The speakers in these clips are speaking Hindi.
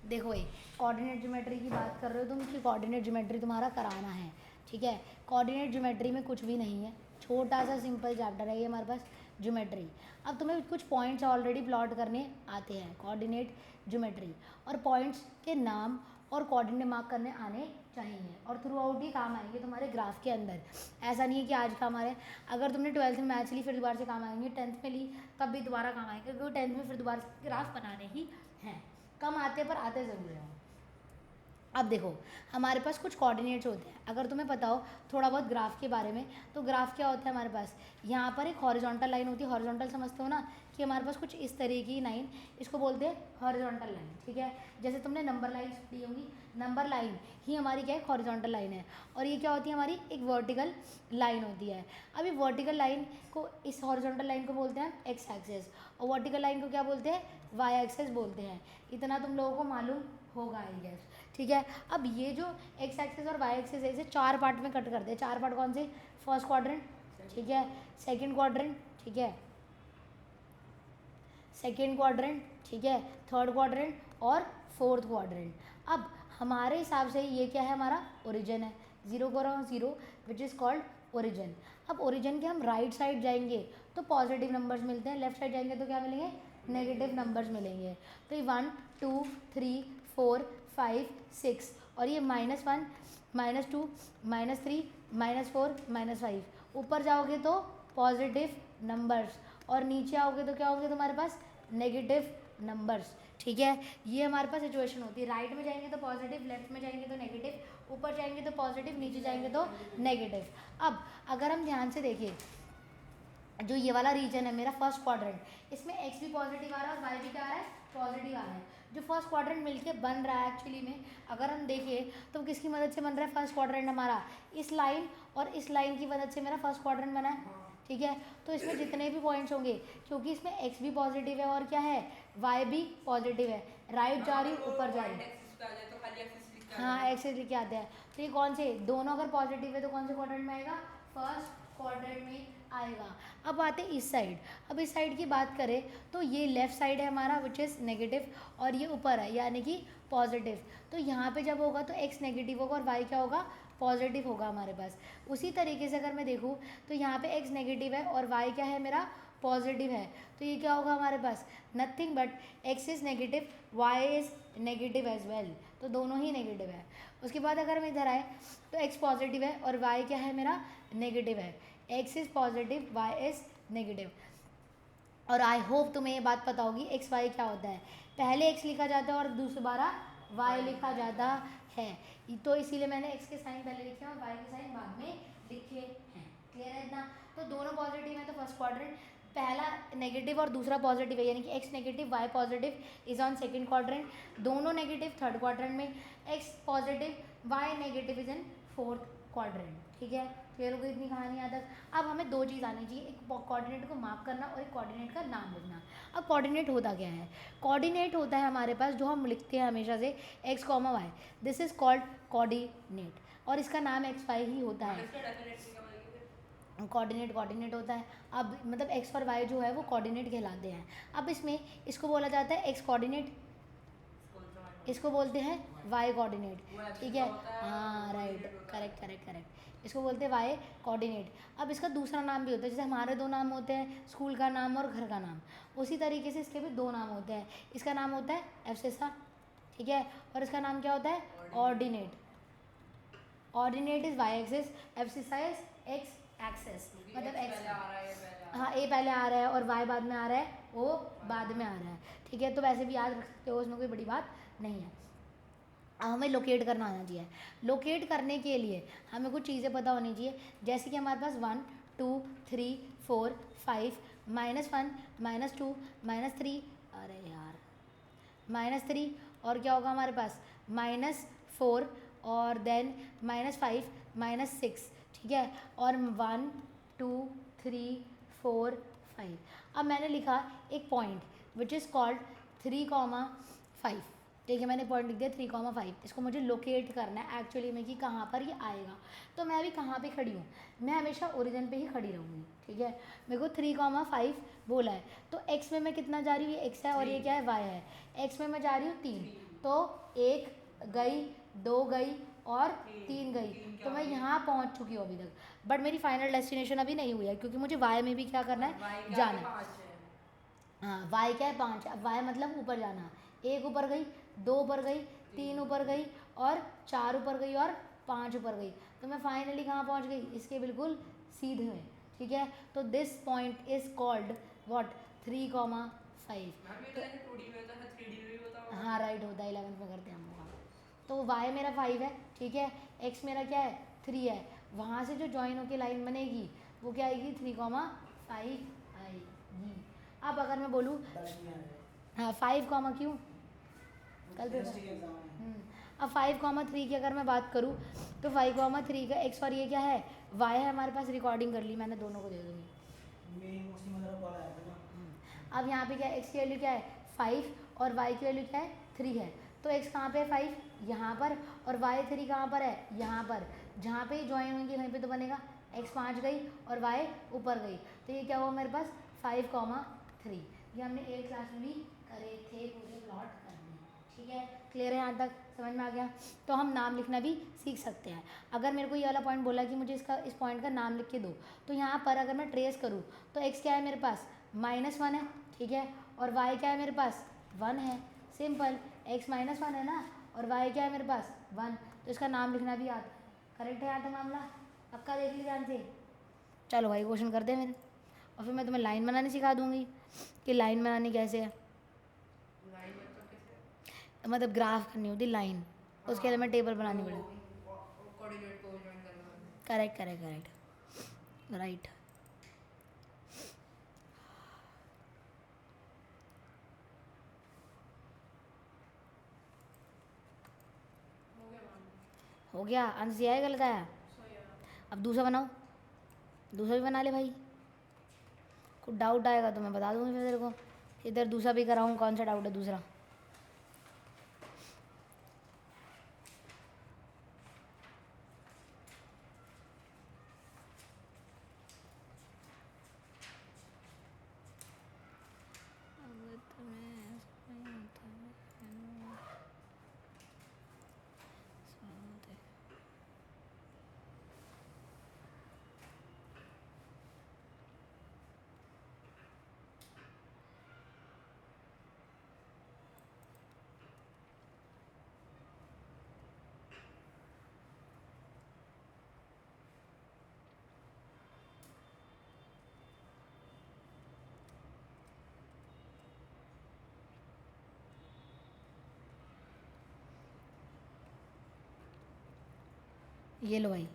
देखो ये कोऑर्डिनेट ज्योमेट्री की बात कर रहे हो तुम कि कोऑर्डिनेट ज्योमेट्री तुम्हारा कराना है, ठीक है। कोऑर्डिनेट ज्योमेट्री में कुछ भी नहीं है, छोटा सा सिंपल चैप्टर है ये हमारे पास ज्योमेट्री। अब तुम्हें कुछ पॉइंट्स ऑलरेडी प्लॉट करने आते हैं कोऑर्डिनेट ज्योमेट्री, और पॉइंट्स के नाम और कोऑर्डिनेट मार्क करने आने चाहिए, और थ्रू आउट ही काम आएंगे तुम्हारे ग्राफ के अंदर। ऐसा नहीं है कि आज काम आ रहे हैं, अगर तुमने 12th में मैथ्स ली फिर दोबारा से काम आएंगे, 10th में ली तब भी दोबारा काम आएंगे, क्योंकि 10th में फिर दोबारा से ग्राफ बनाने ही हैं। कम आते पर आते ज़रूर हैं। अब देखो हमारे पास कुछ कोऑर्डिनेट्स होते हैं, अगर तुम्हें पता हो थोड़ा बहुत ग्राफ के बारे में, तो ग्राफ क्या होता है हमारे पास, यहाँ पर एक हॉरिजॉन्टल लाइन होती है, हॉरिजॉन्टल समझते हो ना कि हमारे पास कुछ इस तरीके की लाइन, इसको बोलते हैं हॉरिजॉन्टल लाइन, ठीक है। जैसे तुमने नंबर लाइन दी होंगी, नंबर लाइन ही हमारी क्या है, हॉरिजॉन्टल लाइन है, और ये क्या होती है हमारी एक वर्टिकल लाइन होती है। अब ये वर्टिकल लाइन को, इस हॉरिजॉन्टल लाइन को बोलते हैं एक्स एक्सेस, और वर्टिकल लाइन को क्या बोलते हैं, वाई एक्सेस बोलते हैं। इतना तुम लोगों को मालूम होगा आई गेस, ठीक है। अब ये जो एक्स एक्सेस और वाई एक्सेस है इसे 4 पार्ट में कट करते हैं। 4 पार्ट कौन से, फर्स्ट क्वाड्रेंट, ठीक है, सेकंड क्वाड्रेंट, ठीक है, सेकंड क्वाड्रेंट, ठीक है, थर्ड क्वाड्रेंट और फोर्थ क्वाड्रेंट। अब हमारे हिसाब से ये क्या है, हमारा ओरिजिन है, 0,0 विच इज़ कॉल्ड ओरिजिन। अब ओरिजिन के हम राइट साइड जाएंगे तो पॉजिटिव नंबर्स मिलते हैं, लेफ्ट साइड जाएंगे तो क्या मिलेंगे, नेगेटिव नंबर्स मिलेंगे। तो ये 1 2 3 4 5 6, और ये -1 -2 -3 -4 -5, ऊपर जाओगे तो पॉजिटिव नंबर्स, और नीचे आओगे तो क्या होंगे तुम्हारे पास, नेगेटिव नंबर्स, ठीक है। ये हमारे पास सिचुएशन होती है, राइट में जाएंगे तो पॉजिटिव, लेफ्ट में जाएंगे तो नेगेटिव, ऊपर जाएंगे तो पॉजिटिव, नीचे जाएंगे तो नेगेटिव। अब अगर हम ध्यान से देखिए, जो ये वाला रीजन है मेरा फर्स्ट क्वाड्रेंट, इसमें एक्स भी पॉजिटिव आ रहा है और वाई भी क्या आ रहा है, पॉजिटिव आ रहा है। जो फर्स्ट क्वाड्रेंट मिलके बन रहा है एक्चुअली में, अगर हम देखें तो किसकी मदद से बन रहा है फर्स्ट क्वाड्रेंट हमारा, इस लाइन और इस लाइन की मदद से मेरा फर्स्ट क्वाड्रेंट बना है, ठीक है। तो इसमें जितने भी पॉइंट्स होंगे, क्योंकि इसमें एक्स भी पॉजिटिव है और क्या है, वाई भी पॉजिटिव है, राइट जा रही हूँ ऊपर जा रही हूँ, हाँ एक्सेस लिख के आते हैं। तो ये कौन से दोनों अगर पॉजिटिव है तो कौन से क्वाड्रेंट में आएगा, फर्स्ट क्वाड्रेंट में आएगा। अब आते हैं इस साइड, अब इस साइड की बात करें तो ये लेफ्ट साइड है हमारा विच इज़ नेगेटिव, और ये ऊपर है यानी कि पॉजिटिव। तो यहाँ पे जब होगा तो एक्स नेगेटिव होगा और वाई क्या होगा, पॉजिटिव होगा हमारे पास। उसी तरीके से अगर मैं देखूँ तो यहाँ पे एक्स नेगेटिव है और वाई क्या है मेरा, पॉजिटिव है, तो ये क्या होगा हमारे पास, nothing but X is negative, Y is negative as well, तो दोनों ही नेगेटिव है। उसके बाद अगर हम इधर आए तो एक्स पॉजिटिव है और वाई क्या है मेरा, नेगेटिव है, x is positive, y is negative. और आई होप तुम्हें ये बात पता होगी एक्स वाई क्या होता है, पहले एक्स लिखा जाता है और दूसरा वाई लिखा जाता है, तो इसीलिए मैंने एक्स के साइन पहले लिखे हैं और वाई के साइन बाद में लिखे हैं। क्लियर है इतना, तो दोनों पॉजिटिव है तो फर्स्ट क्वाड्रेंट, पहला नेगेटिव और दूसरा पॉजिटिव है, यानी कि x negative y positive is on second quadrant, दोनों नेगेटिव थर्ड क्वाड्रेंट में, x positive y negative is in fourth quadrant, ठीक है। क्लियर हो गई इतनी कहानी यहाँ तक। अब हमें 2 चीज़ आनी चाहिए, एक कोऑर्डिनेट को मार्क करना और एक कोऑर्डिनेट का नाम लिखना। अब कोऑर्डिनेट होता क्या है, कोऑर्डिनेट होता है हमारे पास जो हम लिखते हैं हमेशा से x comma y, this is called coordinate, और इसका नाम एक्स वाई ही होता है। कोऑर्डिनेट होता है, अब मतलब एक्स और वाई जो है वो कोऑर्डिनेट कहलाते हैं। अब इसमें इसको बोला जाता है एक्स कोऑर्डिनेट, इसको बोलते हैं वाई कोऑर्डिनेट, ठीक है, हाँ राइट, करेक्ट, इसको बोलते हैं वाई कोऑर्डिनेट। अब इसका दूसरा नाम भी होता है, जैसे हमारे 2 नाम होते हैं, स्कूल का नाम और घर का नाम, उसी तरीके से इसके भी 2 नाम होते हैं। इसका नाम होता है एब्सिसा, ठीक है, और इसका नाम क्या होता है, ordinate. Ordinate is y axis, abscissa is x axis, मतलब एक्स, हाँ ए पहले आ रहा है और वाई बाद में आ रहा है, वो बाद में आ रहा है, ठीक है। तो वैसे भी याद रख सकते हो, उसमें कोई बड़ी बात नहीं है। अब हमें लोकेट करना आना चाहिए, लोकेट करने के लिए हमें कुछ चीज़ें पता होनी चाहिए, जैसे कि हमारे पास 1 2 3 4 5 -1 -2 -3, अरे यार -3, और क्या होगा हमारे पास -4, और देन -5 -6, ठीक है, और 1 2 3 4 5। अब मैंने लिखा एक पॉइंट विच इज़ कॉल्ड 3,5, ठीक है, मैंने पॉइंट लिख दिया 3,5, इसको मुझे लोकेट करना है एक्चुअली में कि कहाँ पर ये आएगा। तो मैं अभी कहाँ पे खड़ी हूँ, मैं हमेशा ओरिजिन पे ही खड़ी रहूँगी, ठीक है। मेरे को 3,5 बोला है, तो एक्स में मैं कितना जा रही हूँ, ये एक्स है और ये क्या है, वाई है। एक्स में मैं जा रही हूँ 3, तो 1 गई, 2 गई और 3 गई, तो मैं यहाँ पहुँच चुकी हूँ अभी तक। बट मेरी फाइनल डेस्टिनेशन अभी नहीं हुई है, क्योंकि मुझे वाई में भी क्या करना है, जाना है। हाँ, वाई क्या है, 5। अब वाई मतलब ऊपर जाना, 1 ऊपर गई, 2 ऊपर गई, 3 ऊपर गई और 4 ऊपर गई और 5 ऊपर गई, तो मैं फाइनली कहाँ पहुँच गई, इसके बिल्कुल सीधे में। ठीक है, तो this point is called what, 3,5। हाँ राइट होता है, 11th में करते हैं हम लोग। तो वाई मेरा 5 है, ठीक है, एक्स मेरा क्या है, 3 है, वहाँ से जो ज्वाइन होकर लाइन बनेगी वो क्या आएगी, 3,5 आएगी। अब अगर मैं बोलूँ, हाँ 5 कॉमा क्यों, कल पे अब 5,3 की अगर मैं बात करूँ तो 5,3 का एक्स और ये क्या है, वाई है हमारे पास, रिकॉर्डिंग कर ली मैंने, दोनों को दे दूँगी। अब यहाँ पे क्या है, एक्स की वैल्यू क्या है 5 और वाई की वैल्यू क्या है 3 है, तो एक्स कहाँ पे है 5 यहाँ पर, और वाई 3 कहाँ पर है यहाँ पर, जहाँ पे ज्वाइन होंगी वहीं पे तो बनेगा, एक्स 5 गई और वाई ऊपर गई, तो ये क्या हुआ मेरे पास 5,3। ये हमने 1 क्लास में भी करे थे पूरे प्लॉट करने। ठीक है, क्लियर है, यहाँ तक समझ में आ गया। तो हम नाम लिखना भी सीख सकते हैं। अगर मेरे को ये वाला पॉइंट बोला कि मुझे इस पॉइंट का नाम लिख के दो, तो यहाँ पर अगर मैं ट्रेस करूँ तो एक्स क्या है मेरे पास -1 है, ठीक है, और वाई क्या है मेरे पास 1 है, सिंपल, एक्स -1 है ना, और वाई क्या है मेरे पास 1, तो इसका नाम लिखना भी आता है। करेक्ट है यहाँ तक मामला, पक्का देख लीजिए ध्यान से। चलो भाई क्वेश्चन करते हैं फिर, और फिर मैं तुम्हें लाइन बनानी सिखा दूंगी कि लाइन बनानी कैसे है, मतलब ग्राफ करनी होती लाइन, उसके लिए मैं टेबल बनानी पड़ेगी। Correct correct correct right. हो गया, आंसर सही आया गलत आया, अब दूसरा बनाओ, दूसरा भी बना ले भाई, कुछ डाउट आएगा तो मैं बता दूंगी फिर तेरे को, इधर दूसरा भी कराऊँ, कौन सा डाउट है दूसरा। ये लो भाई,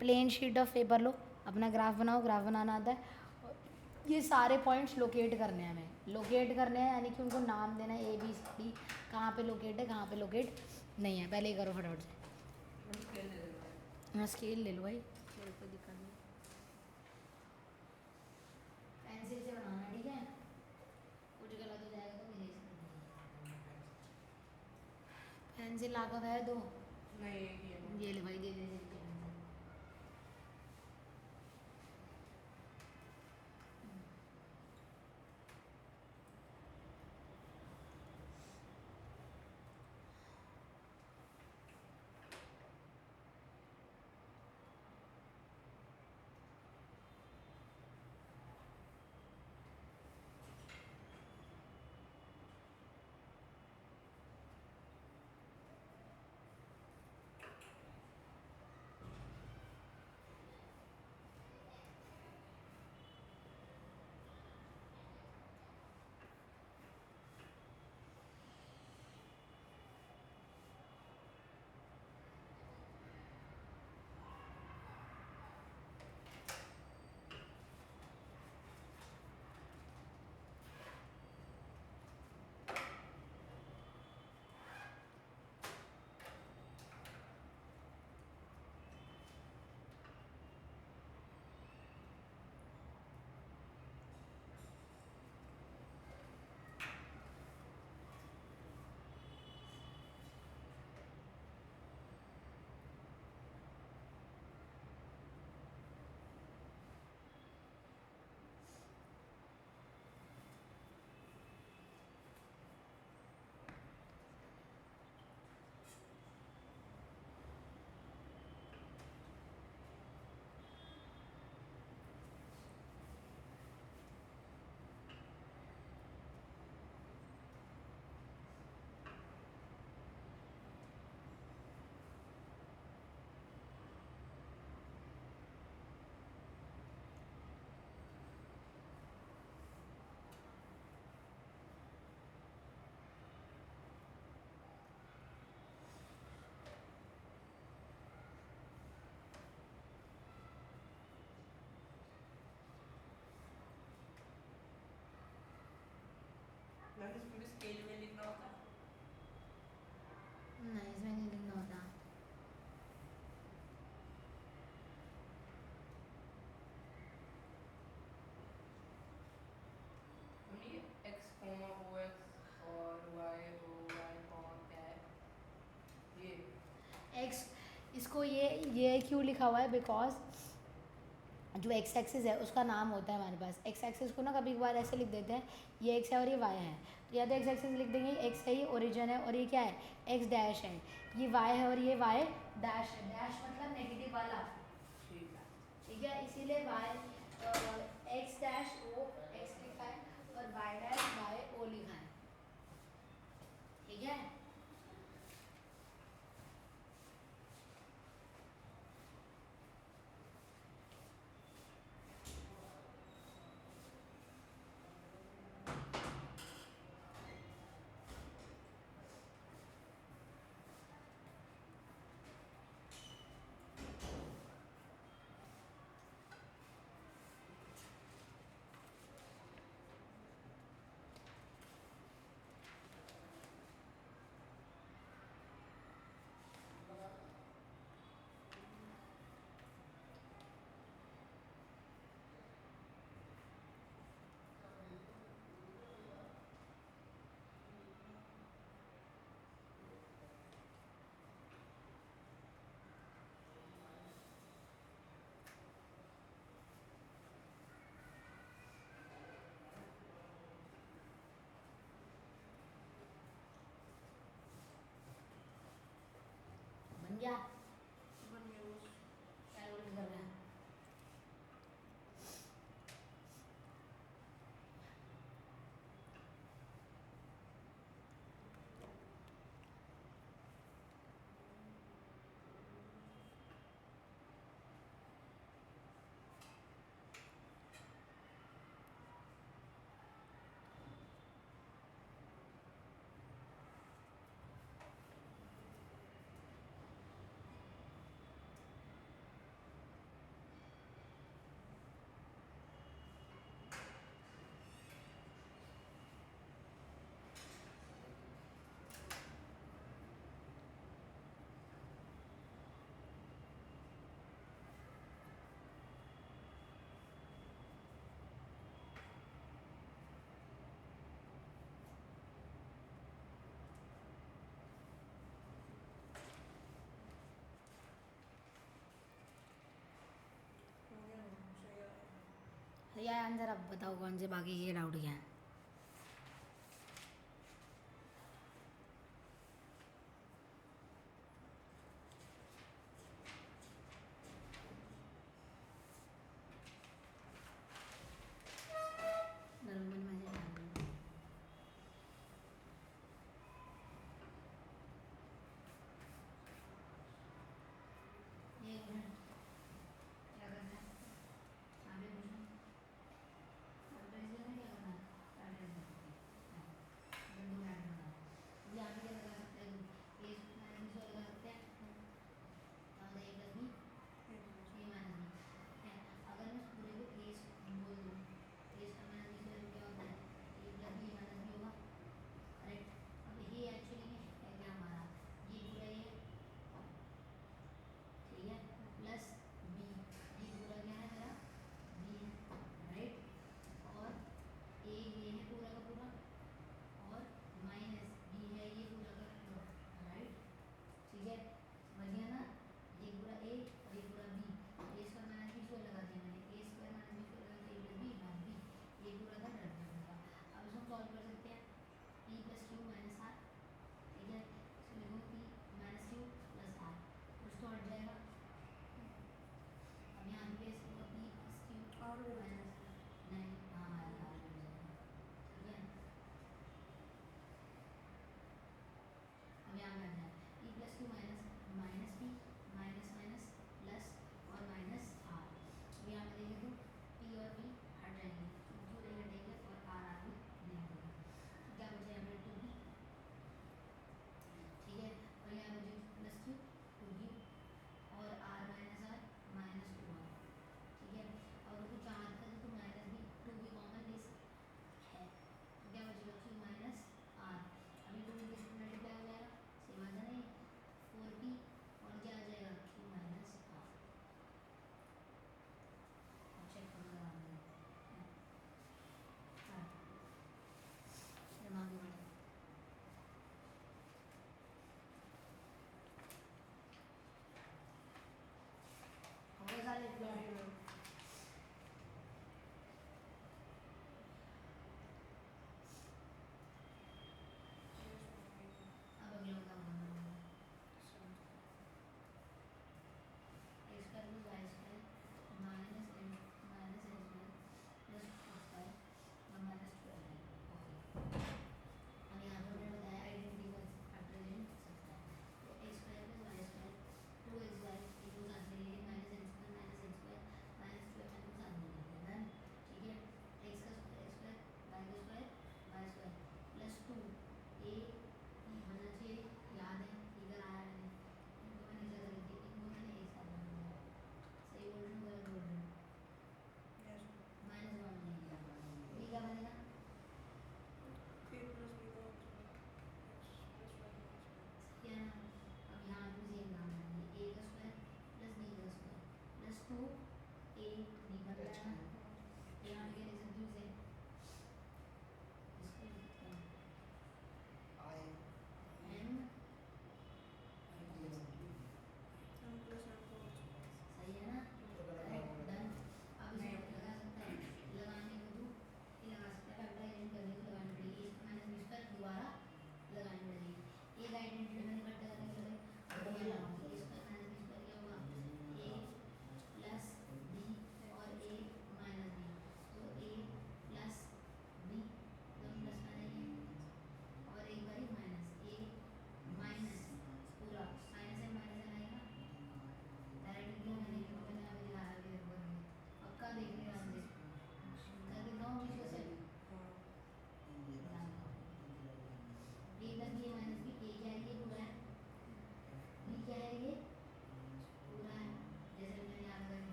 प्लेन शीट ऑफ पेपर लो, अपना ग्राफ बनाओ, ग्राफ बनाना आता है, ये सारे पॉइंट्स लोकेट करने हैं हमें, लोकेट करने हैं यानी कि उनको नाम देना है ABCD, कहाँ पे लोकेट है कहाँ पे लोकेट नहीं है, पहले ही करो फटाफट से। हाँ स्केल ले लो भाई, कोई दिक्कत नहीं, पेंसिल से बनाना है, ठीक है, कुछ गलत हो जाएगा तो मेरे से पेंसिल ला कर है दो, ये ले भाई, दे दे दे। स्केल में लिखना होता है? नहीं, इसमें नहीं लिखना होता। मम्मी x, o x और y o y, क्या है ये? एक्स, इसको ये क्यों लिखा हुआ है, बिकॉज जो एक्स एक्सिस है उसका नाम होता है हमारे पास। एक्स एक्सिस को ना कभी कभार ऐसे लिख देते हैं, ये एक्स है और ये वाई है, तो या तो एक्स एक्सिस लिख देंगे, एक्स है ये ओरिजिन है और ये क्या है, एक्स डैश है, ये वाई है और ये वाई डैश है। डैश मतलब नेगेटिव वाला, ठीक है। ठीक है, इसीलिए y x dash o x लिखा है और वाई डैश वाई ओ लिखा है, ठीक है। बन गया, बन गया बस। कैलकुलेट कर रहे हैं। हो गया ना, सही आ रहा है। ये आंसर अब बताओ कौन से बाकी के डाउट क्या है। नॉर्मल मैसेज डाल दो। ये एक मिनट, क्या करना है, आगे पूछो, अब तो इसमें क्या करना है।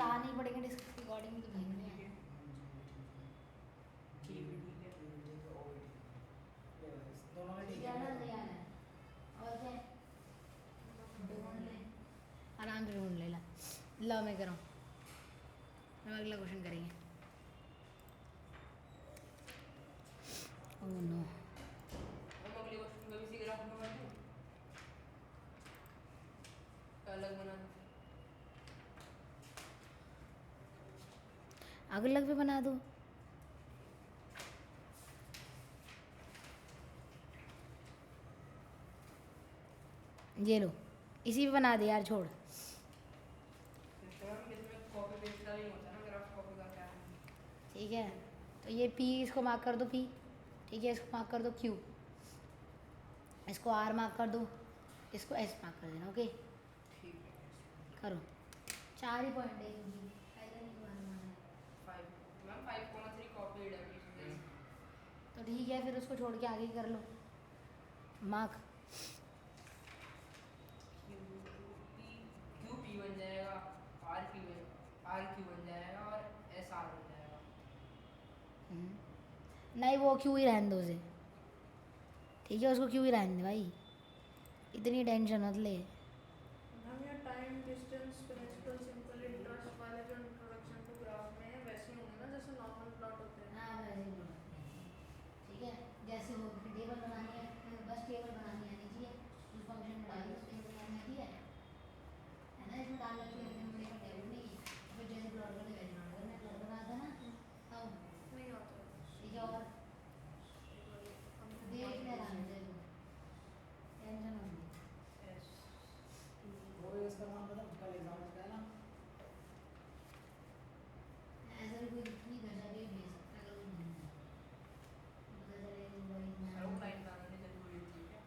सर आ नहीं पड़ेंगे डिस्कस रिकॉर्डिंग तो भेजने हैं। ठीक है दोनों में ठीक जाना है। ले आना है। और क्या है? ढूंढ ले, आराम से ढूंढ ले ला। ला मैं कराऊँ, हम अगला क्वेश्चन करेंगे। ओह नो, हम अगले क्वेश्चन को भी इसी ग्राफ में कर दूं, अलग बना दूं। अलग भी बना दो। ये लो, इसी पे बना दे यार, छोड़। सिस्टम में इसमें कॉपी पेस्ट का नहीं होता ना, ग्राफ कॉपी का क्या है। ठीक है, तो ये P इसको मार्क कर दो P, ठीक है, इसको मार्क कर दो Q, इसको R मार्क कर दो, इसको S मार्क कर देना। ओके ठीक है करो, 4 ही पॉइंट है क्योंकि फायदा नहीं मारना है। 5 मैम 5,3 कॉपीड है पीछे। तो ठीक है, फिर उसको छोड़ के आगे कर लो मार्क। क्यू पी बन जाएगा, आर क्यू बन जाएगा और एस आर बन जाएगा। नहीं वो क्यों ही रहने दो उसे, ठीक है, उसको क्यों ही रहने दे भाई, इतनी टेंशन मत ले। हम यहाँ time distance principle simple interest वाले जो इंट्रोडक्शन टू ग्राफ में है वैसे ही होंगे ना जैसे नॉर्मल प्लॉट होते हैं। हाँ वैसे ही बोलो। ठीक है, जैसे वो टेबल बनानी है, बस टेबल बनानी आनी चाहिए, उस फंक्शन में डाली उस टेबल बनानी आती है ना, इसमें डाल रखी है हमने का टेबल नहीं की, फिर जैसे प्लॉट करने वैसे प्लॉट करना, प्लॉट बना था ना। अब नहीं होता है। ठीक है, और देख ले आराम से, टेंशन मत ले। एस वो इसका नाम पता कल एग्जाम में है ना। ऐसा भी कोई नहीं कर सकते, भेज सकता है कोई नहीं, पता चले वही सर लाइन बनाने जरूरी है, ठीक है।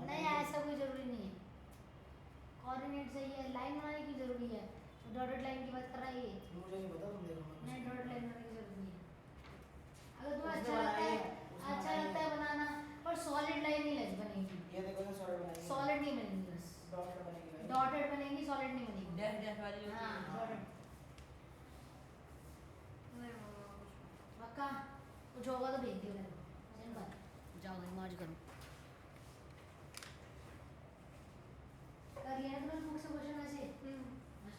नहीं ऐसा कोई ज़रूरी नहीं है, कोऑर्डिनेट सही है, लाइन बनाने की ज़रूरी है, डॉटेड लाइन की बात कर रहा है ये। मुझे नहीं पता, तुम देखो नहीं डॉटेड लाइन बनाने की ज़रूरत नहीं है, अगर तुम्हें उसने अच्छा लगता बनाई है, है, उसने अच्छा बनाई लगता है बनाना, पर सॉलिड लाइन नहीं लग बनेगी, ये देखो ना सॉलिड बनाएंगे, सॉलिड नहीं बनेगी, बस डॉट बनेगी, डॉटेड बनेगी, सॉलिड नहीं बनेगी। डैश डैश वाली होती हाँ है। डॉटेड नहीं होगा कुछ। पक्का, कुछ होगा तो भेज दियो मेरे को, सिंपल। जाओ भाई मौज करो, कर लिया ना तुमने बुक से क्वेश्चन वैसे, बस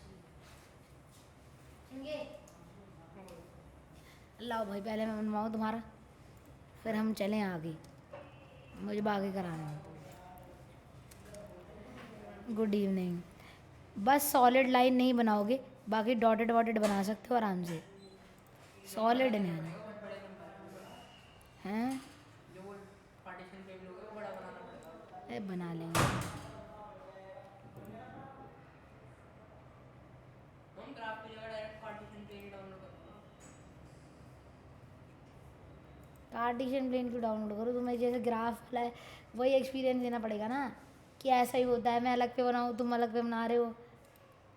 ठीक है। लाओ भाई पहले मैं बनवाऊँ तुम्हारा, फिर हम चलें आगे, मुझे बाकी कराना है। गुड इवनिंग, बस सॉलिड लाइन नहीं बनाओगे, बाकी डॉटेड वॉटेड बना सकते हो आराम से, सॉलिड नहीं आना बहुत बड़े नंबर हैं। जो वो पार्टीशन पे लोगे वो बड़ा बनाना पड़ेगा। अरे बना लेंगे, हम ग्राफ की जगह डायरेक्ट पार्टीशन पे ही डाउनलोड करूँगा। कार्टेशियन प्लेन क्यों डाउनलोड करो, तुम्हें जैसे ग्राफ वाला है वही एक्सपीरियंस देना पड़ेगा ना, कि ऐसा ही होता है, मैं अलग पे बनाऊँ तुम अलग पे बना रहे हो,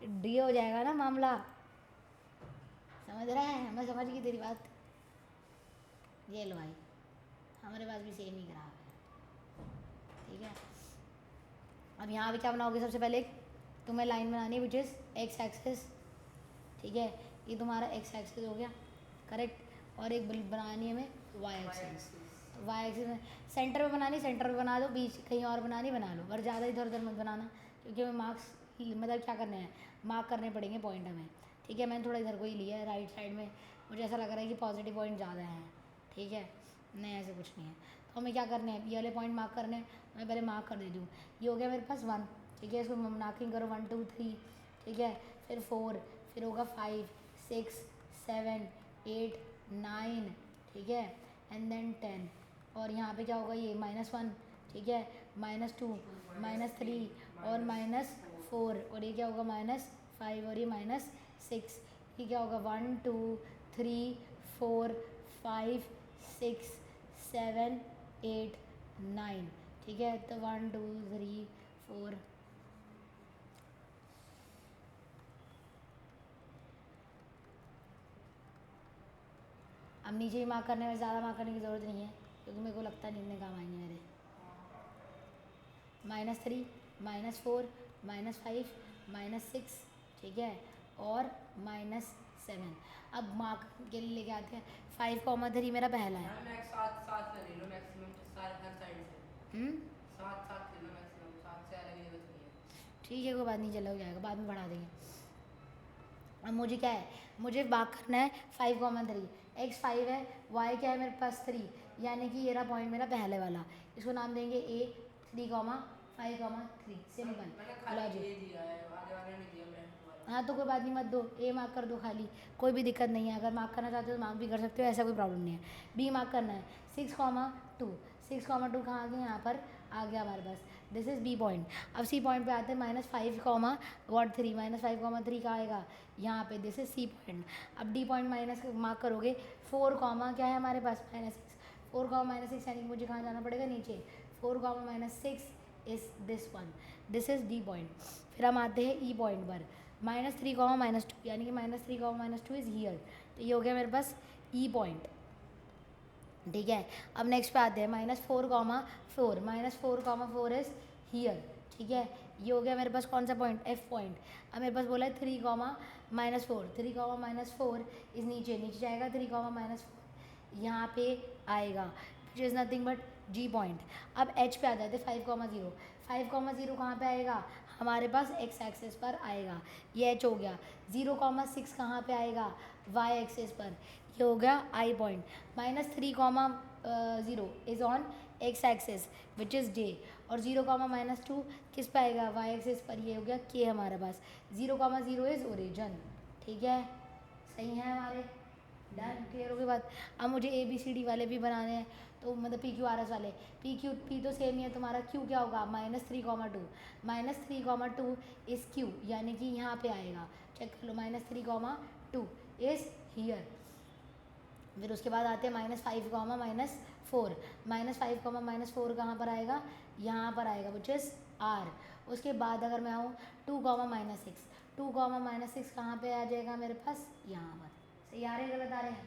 डी हो जाएगा ना मामला, समझ रहा है, मैं समझ गई तेरी बात। ये लो भाई, हमारे पास भी सेम ही ग्राफ है, ठीक है। अब यहाँ पे क्या बनाओगे, सबसे पहले एक तुम्हें लाइन बनानी है विच इज़ एक्स एक्सिस, ठीक है, ये तुम्हारा एक्स एक्सिस हो गया करेक्ट, और एक बनानी है हमें वाई एक्सिस, वाई एक्सिस में सेंटर पे बनानी, सेंटर पे बना दो, बीच कहीं और बनानी बना लो, पर ज़्यादा इधर उधर मत बनाना, क्योंकि हमें मार्क्स मतलब क्या करने हैं, मार्क करने पड़ेंगे पॉइंट हमें, ठीक है। मैंने थोड़ा इधर को ही लिया है राइट साइड में, मुझे ऐसा लग रहा है कि पॉजिटिव पॉइंट ज़्यादा हैं, ठीक है, नहीं ऐसे कुछ नहीं है। तो हमें क्या करने हैं, ये वाले पॉइंट मार्क करने हैं, मैं पहले मार्क कर देती हूँ। ये हो गया मेरे पास 1, ठीक है, इसको मार्किंग करो 1 2 3, ठीक है, फिर 4, फिर होगा 5 6 7 8 9, ठीक है, एंड देन 10, और यहाँ पे क्या होगा ये -1, ठीक है, -2 -3 और -4, और ये क्या होगा -5 और ये -6, ये क्या होगा 1 2 3 4 5 6 7 8 9, ठीक है, तो 1 2 3 4 अब नीचे ही मार्क करने में ज़्यादा मार्क करने की ज़रूरत नहीं है, क्योंकि मेरे को लगता नहीं इतने काम आएंगे मेरे। -3 -4 -5 -6, ठीक है, और -7। अब मार्क के लिए लेके आते हैं 5,3 मेरा पहला है। मैम एक साथ साथ में ले लो मैक्सिमम सारे हर साइड से साथ साथ ले लो मैक्सिमम साथ से अलग जगह नहीं है। ठीक है, कोई बात नहीं, चला हो जाएगा, बाद में बढ़ा देंगे। अब मुझे क्या है, मुझे बात करना है 5,3। x 5 है, y क्या है मेरे पास 3, यानी कि ये रहा पॉइंट मेरा पहले वाला। इसको नाम देंगे a 3,5,3। सिंपल मैंने खाली लॉजिक। ये दिया है आगे वाले नहीं दिया लेफ्ट वाला। हाँ तो कोई बात नहीं, मत दो, ए मार्क कर दो खाली, कोई भी दिक्कत नहीं है। अगर मार्क करना चाहते हो तो मार्क भी कर सकते हो, ऐसा कोई प्रॉब्लम नहीं है। बी मार्क करना है 6,2। 6,2 कहाँ आ गया, यहाँ पर आ गया हमारे पास, दिस इज़ बी पॉइंट। अब सी पॉइंट पे आते हैं -5,3। -5,3 कहाँ आएगा, यहाँ पे, दिस इज सी पॉइंट। अब डी पॉइंट माइनस मार्क करोगे 4, क्या है हमारे पास -6। 4, -6 यानी कि मुझे कहाँ जाना पड़ेगा, नीचे। 4, -6 is this one, this is D point. फिर हम आते हैं ई पॉइंट पर, -3, -2 यानी कि -3, -2 इज हियर। तो ये हो गया मेरे पास ई पॉइंट, ठीक है। अब नेक्स्ट पे आते हैं -4, -4 -4 इज हियर, ठीक है। ये हो गया मेरे पास कौन सा पॉइंट, एफ पॉइंट। अब मेरे पास बोला है 3, -4। 3, -4 इज नीचे जाएगा, 3, -4 यहाँ पे आएगा, which is nothing but G point. अब एच पे आ जाते हैं 5,0। 5,0 कहाँ पे आएगा, हमारे पास एक्स एक्सिस पर आएगा, ये एच हो गया। 0,6 कहाँ पे आएगा, वाई एक्सिस पर, ये हो गया I point. -3, 0 is on x axis which is J, और 0, -2 किस पे आएगा, वाई एक्सिस पर, ये हो गया के हमारे पास। 0,0 इज़ ओरिजन, ठीक है, सही है हमारे, डन, क्लियर हो गई बात। अब मुझे ए बी सी डी वाले भी बनाने हैं, तो मतलब पी क्यू आर एस वाले। पी तो सेम ही है तुम्हारा, क्यू क्या होगा, -3,2। -3,2 इज़ क्यू, यानी कि यहाँ पे आएगा, चेक कर लो, -3,2 इज़ हियर। फिर उसके बाद आते हैं -5, -4। -5, कहाँ पर आएगा, यहाँ पर आएगा, विच इज़ आर। उसके बाद अगर मैं आऊँ 2, -6, 2, -6 कहाँ पे आ जाएगा मेरे पास, यहाँ पर। सही आ रहे हैं, गलत आ रहे हैं,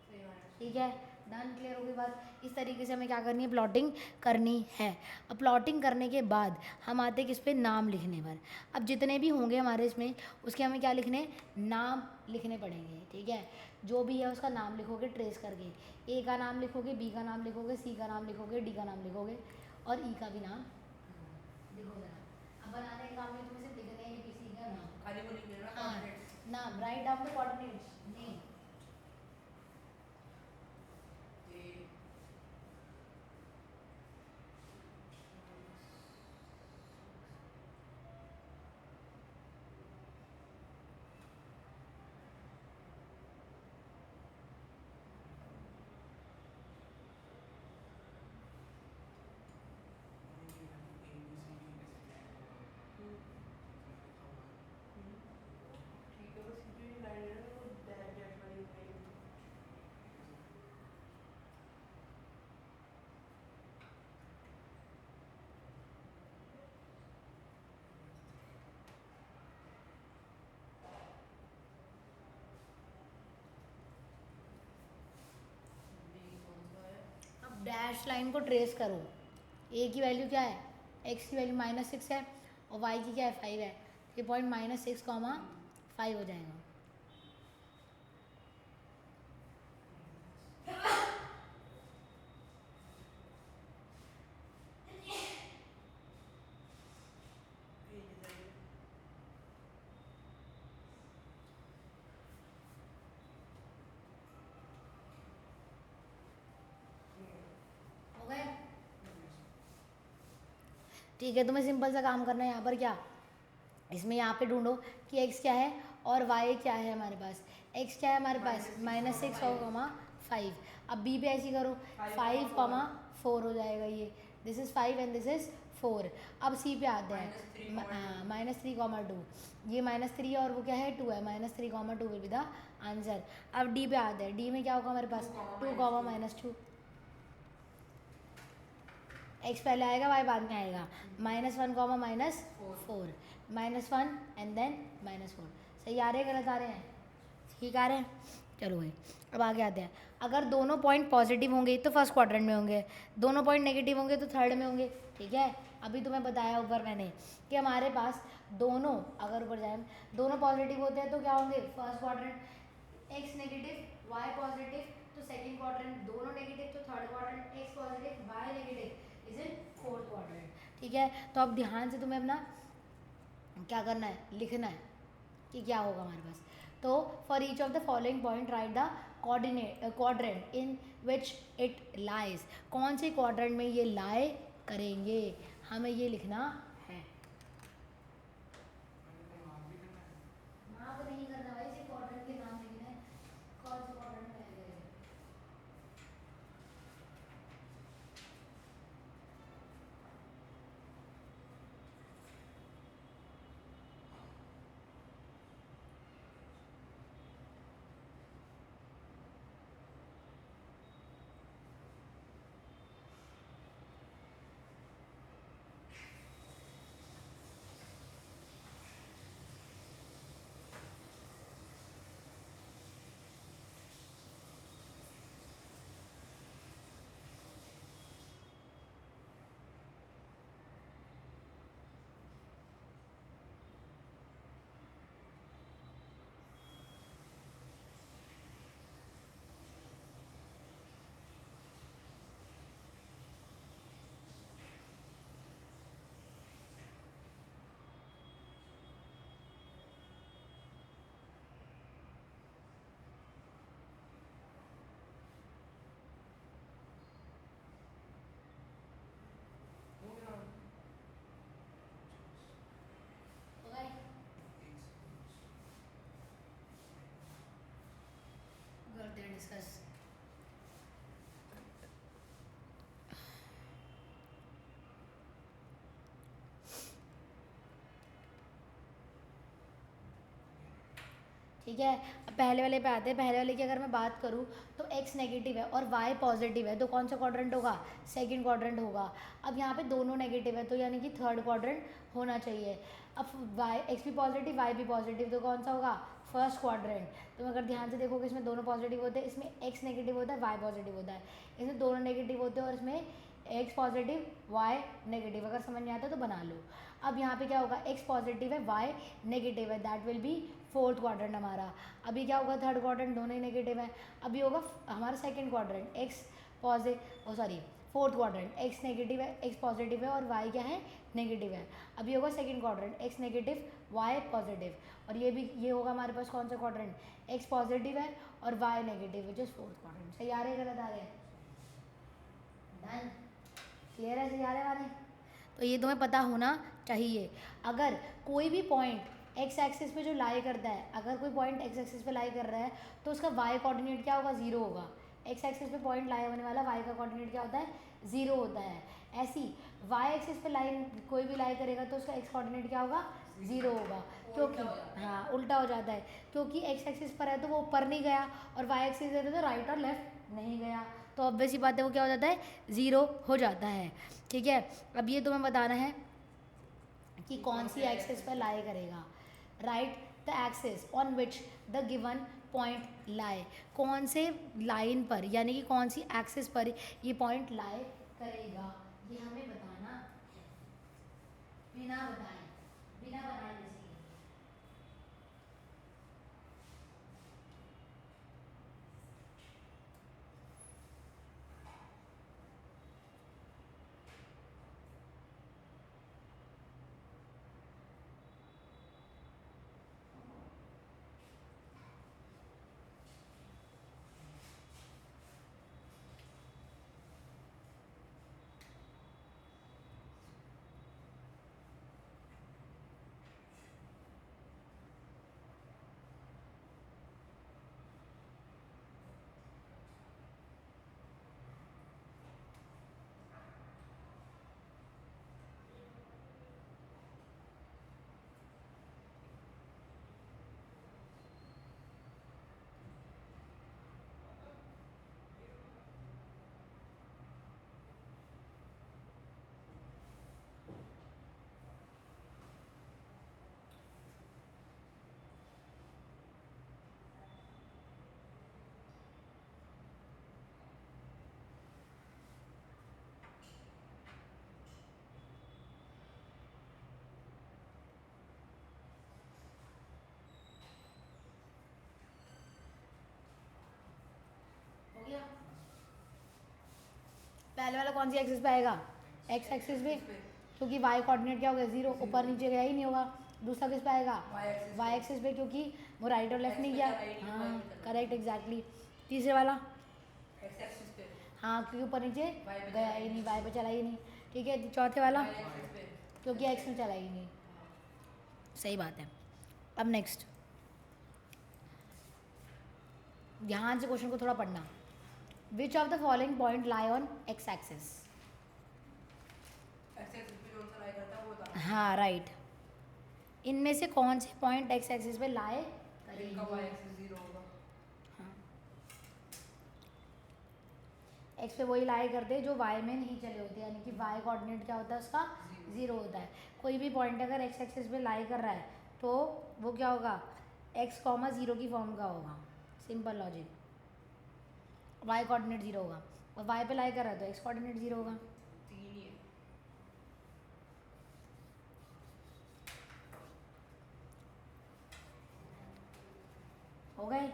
सही बात है। ठीक है, डन, क्लियर हो गई बात। इस तरीके से हमें क्या करनी है, प्लॉटिंग करनी है। अब प्लॉटिंग करने के बाद हम आते हैं किस पे, नाम लिखने पर। अब जितने भी होंगे हमारे इसमें, उसके हमें क्या लिखने, नाम लिखने पड़ेंगे, ठीक है। जो भी है उसका नाम लिखोगे ट्रेस करके, ए का नाम लिखोगे, बी का नाम लिखोगे, सी का नाम लिखोगे, डी का नाम लिखोगे, और ई का भी नाम लिखोगे। अब बनाने के काम में तुम्हें सिर्फ लिखने हैं ABC का नाम, खाली वो लिख लेना हाँ, coordinates। नाम, write down the coordinates, name. ये ठीक है, बस ये लाइन है ना, वो डैश वाली लाइन। बी कौन सा है, अब डैश लाइन को ट्रेस करो, ए की वैल्यू क्या है, एक्स की वैल्यू -6 है, और वाई की क्या है, 5 है। ये पॉइंट -6, 5 हो जाएगा। ये किधर है? हो गए, ठीक है। तुम्हें सिंपल सा काम करना है यहाँ पर, क्या इसमें यहाँ पे ढूंढो कि एक्स क्या है और वाई क्या है हमारे पास। एक्स क्या है हमारे पास, -6 और 5। अब बी पे ऐसी करो, 5, 4 हो जाएगा ये, this is 5 and this is 4। अब सी पे आते हैं, -3,2, ये -3 और वो क्या है, 2 है, -3,2 विल बी द आंसर। अब डी पे आते हैं, डी में क्या होगा हमारे पास, 2, -2। एक्स पहले आएगा, वाई बाद में आएगा, -1, -4, -1 एंड देन -4। सही आ रहे हैं, गलत आ रहे हैं, ठीक आ रहे हैं, चलो भाई। अब आगे आते हैं, अगर दोनों पॉइंट पॉजिटिव होंगे तो फर्स्ट क्वाड्रेंट में होंगे, दोनों पॉइंट नेगेटिव होंगे तो थर्ड में होंगे, ठीक है। अभी तुम्हें बताया ऊपर मैंने कि हमारे पास दोनों, अगर ऊपर जाए, दोनों पॉजिटिव होते हैं तो क्या होंगे, first quadrant x negative y positive, तो सेकंड क्वाड्रेंट दोनों नेगेटिव तो third quadrant x positive y negative is in fourth quadrant. ठीक है, तो अब ध्यान से तुम्हें अपना क्या करना है, लिखना है कि क्या होगा हमारे पास। तो for each of the following point right the quadrant in which it lies, कौन से क्वाड्रेंट में ये लाए करेंगे, हमें ये लिखना है। मार्क नहीं करना भाई, सिर्फ क्वाड्रेंट के नाम लिखना है, कौन से क्वाड्रेंट में लाएंगे। करते हैं डिस्कस। ठीक है, अब पहले वाले पे आते हैं। पहले वाले की अगर मैं बात करूँ तो x नेगेटिव है और y पॉजिटिव है, तो कौन सा क्वाड्रेंट होगा, सेकंड क्वाड्रेंट होगा। अब यहाँ पे दोनों नेगेटिव है तो यानी कि थर्ड क्वाड्रेंट होना चाहिए। अब y x भी पॉजिटिव y भी पॉजिटिव, तो कौन सा होगा, फर्स्ट क्वाड्रेंट। तो अगर ध्यान से देखोगे इसमें दोनों पॉजिटिव होते हैं, इसमें x नेगेटिव होता है y पॉजिटिव होता है, इसमें दोनों नेगेटिव होते हैं और इसमें x पॉजिटिव y नेगेटिव। अगर समझ में आता है तो बना लो। अब यहाँ पे क्या होगा, x पॉजिटिव है y नेगेटिव है, that will be fourth quadrant हमारा। अभी क्या होगा, थर्ड क्वाड्रेंट दोनों ही नेगेटिव है। अभी होगा हमारा second quadrant x positive, sorry fourth quadrant x negative है, x पॉजिटिव है और y क्या है, नेगेटिव है। अभी होगा second quadrant x negative y positive, और ये होगा हमारे पास कौन सा क्वाड्रेंट, x पॉजिटिव है और y negative, which is fourth quadrant. सही आ रहे हैं, गलत आ रहे हैं, डन, क्लियर है, सही आ रहे हैं हमारे। तो ये तुम्हें पता होना चाहिए। अगर कोई भी पॉइंट एक्स एक्सिस पे जो लाई करता है, अगर कोई पॉइंट एक्स एक्सिस पे लाई कर रहा है तो उसका वाई कोऑर्डिनेट क्या होगा, जीरो होगा। एक्स एक्सिस पे पॉइंट लाई होने वाला वाई का कोऑर्डिनेट क्या होता है, जीरो होता है। ऐसी वाई एक्सिस पे लाइन कोई भी लाई करेगा तो उसका एक्स कोऑर्डिनेट क्या होगा, जीरो होगा, क्योंकि हाँ उल्टा हो जाता है, क्योंकि एक्स एक्सिस पर है तो वो ऊपर नहीं गया और वाई एक्सिस है तो राइट और लेफ्ट नहीं गया, तो ऑब्वियस ही बात है वो क्या हो जाता है, ज़ीरो हो जाता है। ठीक है, अब ये तुम्हें बताना है कि कौन सी एक्सिस पर लाई करेगा। Right the axis on which the given point लाई, कौन से लाइन पर यानी कि कौन सी एक्सिस पर ये पॉइंट लाई करेगा, ये हमें बताना है, बिना बताए, बिना बनाए जैसे। पहले वाला कौन सी एक्सिस पे आएगा, एक्स एक्सिस पे, क्योंकि वाई कोऑर्डिनेट क्या होगा 0, ऊपर नीचे गया ही नहीं होगा। दूसरा किस पे आएगा, वाई एक्सिस पे, क्योंकि वो राइट और लेफ्ट नहीं गया। हाँ करेक्ट एग्जैक्टली। तीसरे वाला एक्स एक्सिस पे, हाँ क्योंकि ऊपर नीचे Y पे गया चला ही ही नहीं, नहीं। वाई पे चला ही नहीं। ठीक है चौथे वाला Y एक्सिस पे, क्योंकि एक्स में चला ही नहीं। सही बात है। अब नेक्स्ट ध्यान से क्वेश्चन को थोड़ा पढ़ना। विच of the following point lie on x axis. X axis पे जो सा लाई करता है वो था। हाँ राइट। इनमें से कौन से पॉइंट एक्स एक्सिस पे लाई इनका Y करेंगे। एक्सिस 0 होगा। हाँ एक्स पे वही लाई करते हैं जो वाई में नहीं चले होते, यानी कि वाई कोऑर्डिनेट क्या होता है उसका 0 होता है। कोई भी पॉइंट अगर एक्स एक्सिस पे लाई कर रहा है तो वो क्या होगा, एक्स कॉमा 0 की फॉर्म का होगा। Simple logic. वाई कोऑर्डिनेट 0 होगा और वाई पे लाई कर रहा है तो एक्स कोऑर्डिनेट 0 होगा। 3 ही है। हो गए।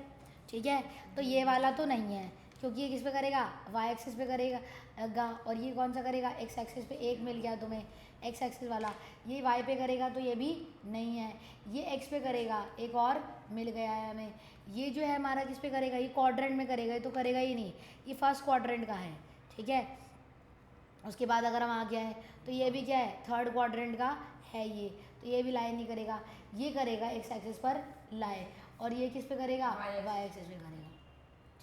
ठीक है तो ये वाला तो नहीं है क्योंकि ये किस पे करेगा, वाई एक्सिस पे करेगा और ये कौन सा करेगा, एक्स एक्सिस पे। एक मिल गया तुम्हें एक्स एक्सिस वाला, ये वाई पे करेगा तो ये भी नहीं है। ये एक्स पे करेगा, एक और मिल गया है हमें। ये जो है हमारा किस पे करेगा, ये क्वाड्रेंट में करेगा, ये तो करेगा ही नहीं, ये फर्स्ट क्वाड्रेंट का है। ठीक है उसके बाद अगर हम आ गया है तो ये भी क्या है, थर्ड क्वाड्रेंट का है ये, तो ये भी लाई नहीं करेगा। ये करेगा एक्स एक्सिस पर लाई, और ये किस पे करेगा, वाई एक्सिस पे करेगा।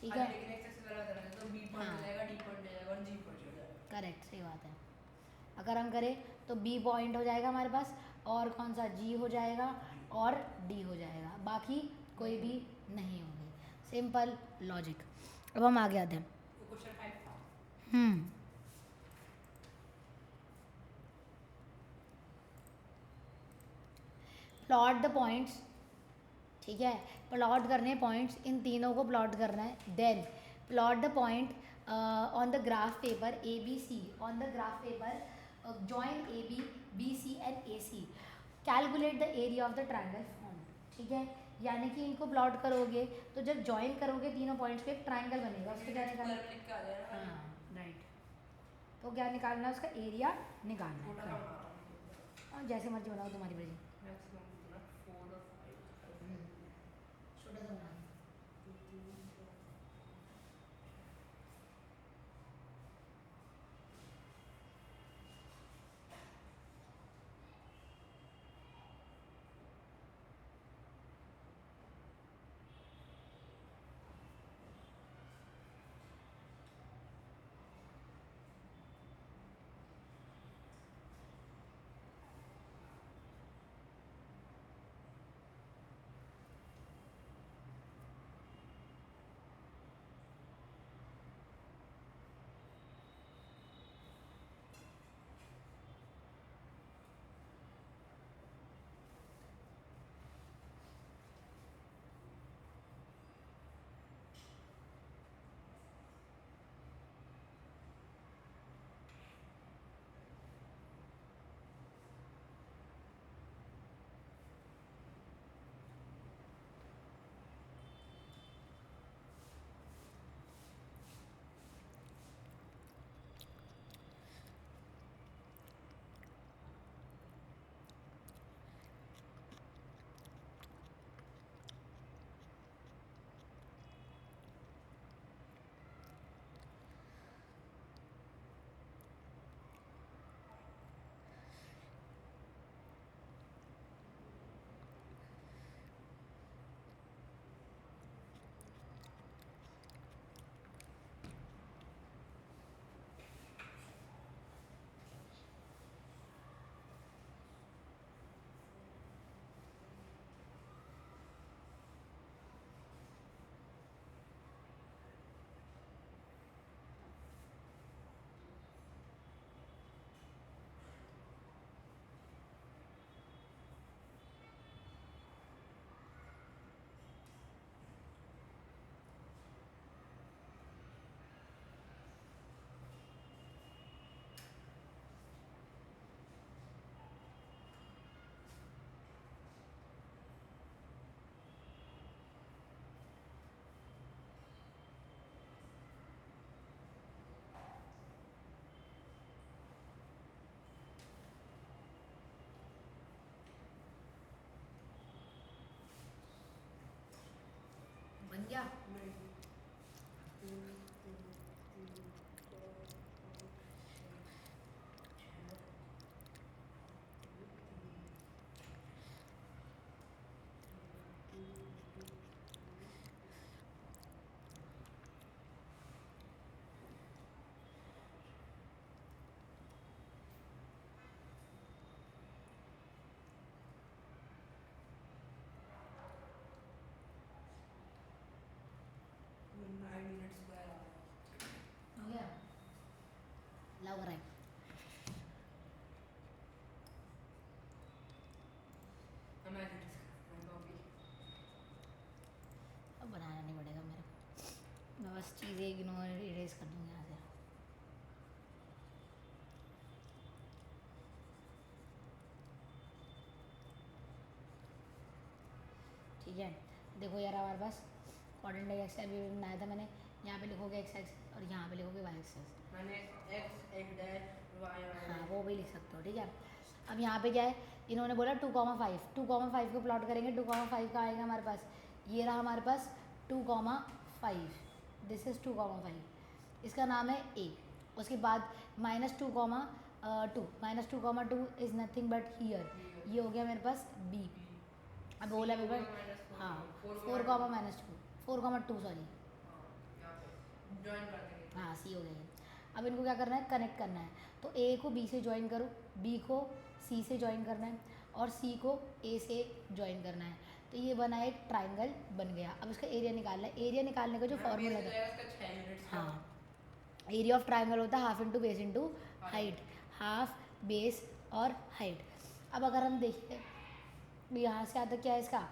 ठीक है लेकिन एक्स एक्सिस वाला करना है तो B पॉइंट हाँ। हो जाएगा, D पॉइंट हो जाएगा और G पॉइंट हो जाएगा। करेक्ट सही बात है। अगर हम करें तो बी पॉइंट हो जाएगा हमारे पास, और कौन सा जी हो जाएगा और डी हो जाएगा, बाकी कोई भी नहीं होंगे। Simple logic. अब हम आगे आते हैं। तो क्वेश्चन 5 था। Plot the points. ठीक है प्लॉट करने पॉइंट्स, इन तीनों को प्लॉट करना है। Then plot the point on the graph paper A B C, on the graph paper join A B, B C and A C. Calculate the area of the triangle form. ठीक है यानी कि इनको प्लॉट करोगे तो जब ज्वाइन करोगे तीनों पॉइंट्स पे एक ट्राइंगल बनेगा, उसको क्या निकालना है, लिख के आ जाएगा। हाँ राइट। तो क्या निकालना है, उसका एरिया निकालना छोटा सा है। बना रहा हूँ। और जैसे मर्जी बनाओ तुम्हारी मर्जी। मैक्सिमम कितना 4 और 5। छोटा सा बनाना। गया? नहीं हो गया? लग रहा है। अब बनाना नहीं पड़ेगा मेरे को, मैं बस चीज़ें इग्नोर इरेज कर दूँगी यहाँ से। ठीक है, देखो यार हमारे पास कोऑर्डिनेट एक्स अभी बनाया था मैंने। यहाँ पे लिखोगे एक्स एक्स और यहाँ पे लिखोगे वाई एक्सेस। मैंने x डैश y हाँ वो भी लिख सकते हो। ठीक है, अब यहाँ पे क्या है, इन्होंने बोला 2,5 2,5 को प्लॉट करेंगे। 2,5 का आएगा हमारे पास, ये रहा हमारे पास 2,5, दिस इज़ 2,5, इसका नाम है ए। उसके बाद -2,2 -2,2 इज़ नथिंग बट हियर, ये हो गया मेरे पास बी। अब बोला मेरे पास हाँ 4,-2 सॉरी ज्वाइन कर देंगे। हाँ सी हो गया ये। अब इनको क्या करना है, कनेक्ट करना है। तो ए को बी से ज्वाइन करो, बी को सी से ज्वाइन करना है और सी को ए से ज्वाइन करना है। तो ये बना एक ट्राइंगल बन गया। अब इसका एरिया निकालना है। एरिया निकालने का जो फॉर्मूला था, हाँ एरिया ऑफ ट्राइंगल होता है half into base into height, half base और हाइट। अब अगर हम देखें यहाँ से आता क्या है, इसका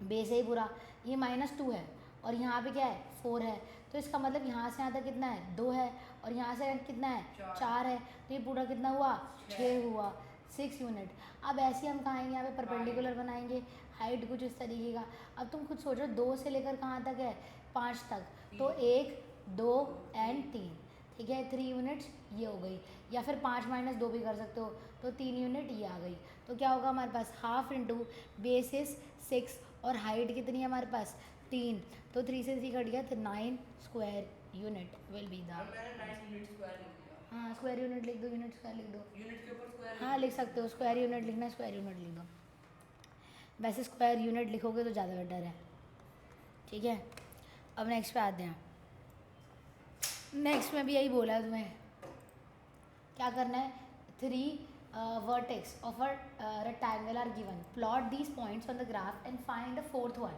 बेस है ही पूरा, ये -2 है और यहाँ पे क्या है 4 है। तो इसका मतलब यहाँ से यहाँ तक कितना है 2 है और यहाँ से कितना है 4 है। तो ये पूरा कितना हुआ 6 हुआ, 6 यूनिट। अब ऐसे हम कहाँ आएंगे, यहाँ पे परपेंडिकुलर बनाएंगे, हाइट कुछ इस तरीके का। अब तुम खुद सोचो 2 से लेकर कहाँ तक है 5 तक, तो 1 2 एंड 3, ठीक है 3 यूनिट्स ये हो गई। या फिर 5 - 2 भी कर सकते हो, तो 3 यूनिट ये आ गई। तो क्या होगा हमारे पास हाफ इंटू बेसिस 6 और हाइट कितनी है हमारे पास 3, तो 3 से 3 कट गया तो 9 square unit will be the. मैंने 9 यूनिट स्क्वायर लिख दिया। हाँ स्क्वायर यूनिट लिख दो, यूनिट स्क्वायर लिख दो। यूनिट के ऊपर स्क्वायर हाँ लिख सकते हो, स्क्वायर यूनिट लिखना है स्क्वायर यूनिट लिख दो। वैसे स्क्वायर यूनिट लिखोगे तो ज़्यादा बेटर है। ठीक है, अब नेक्स्ट पे आते हैं। नेक्स्ट में भी यही बोला है तुम्हें, क्या करना है, 3 vertex of a rectangle are given, plot these points on the graph and find the fourth one।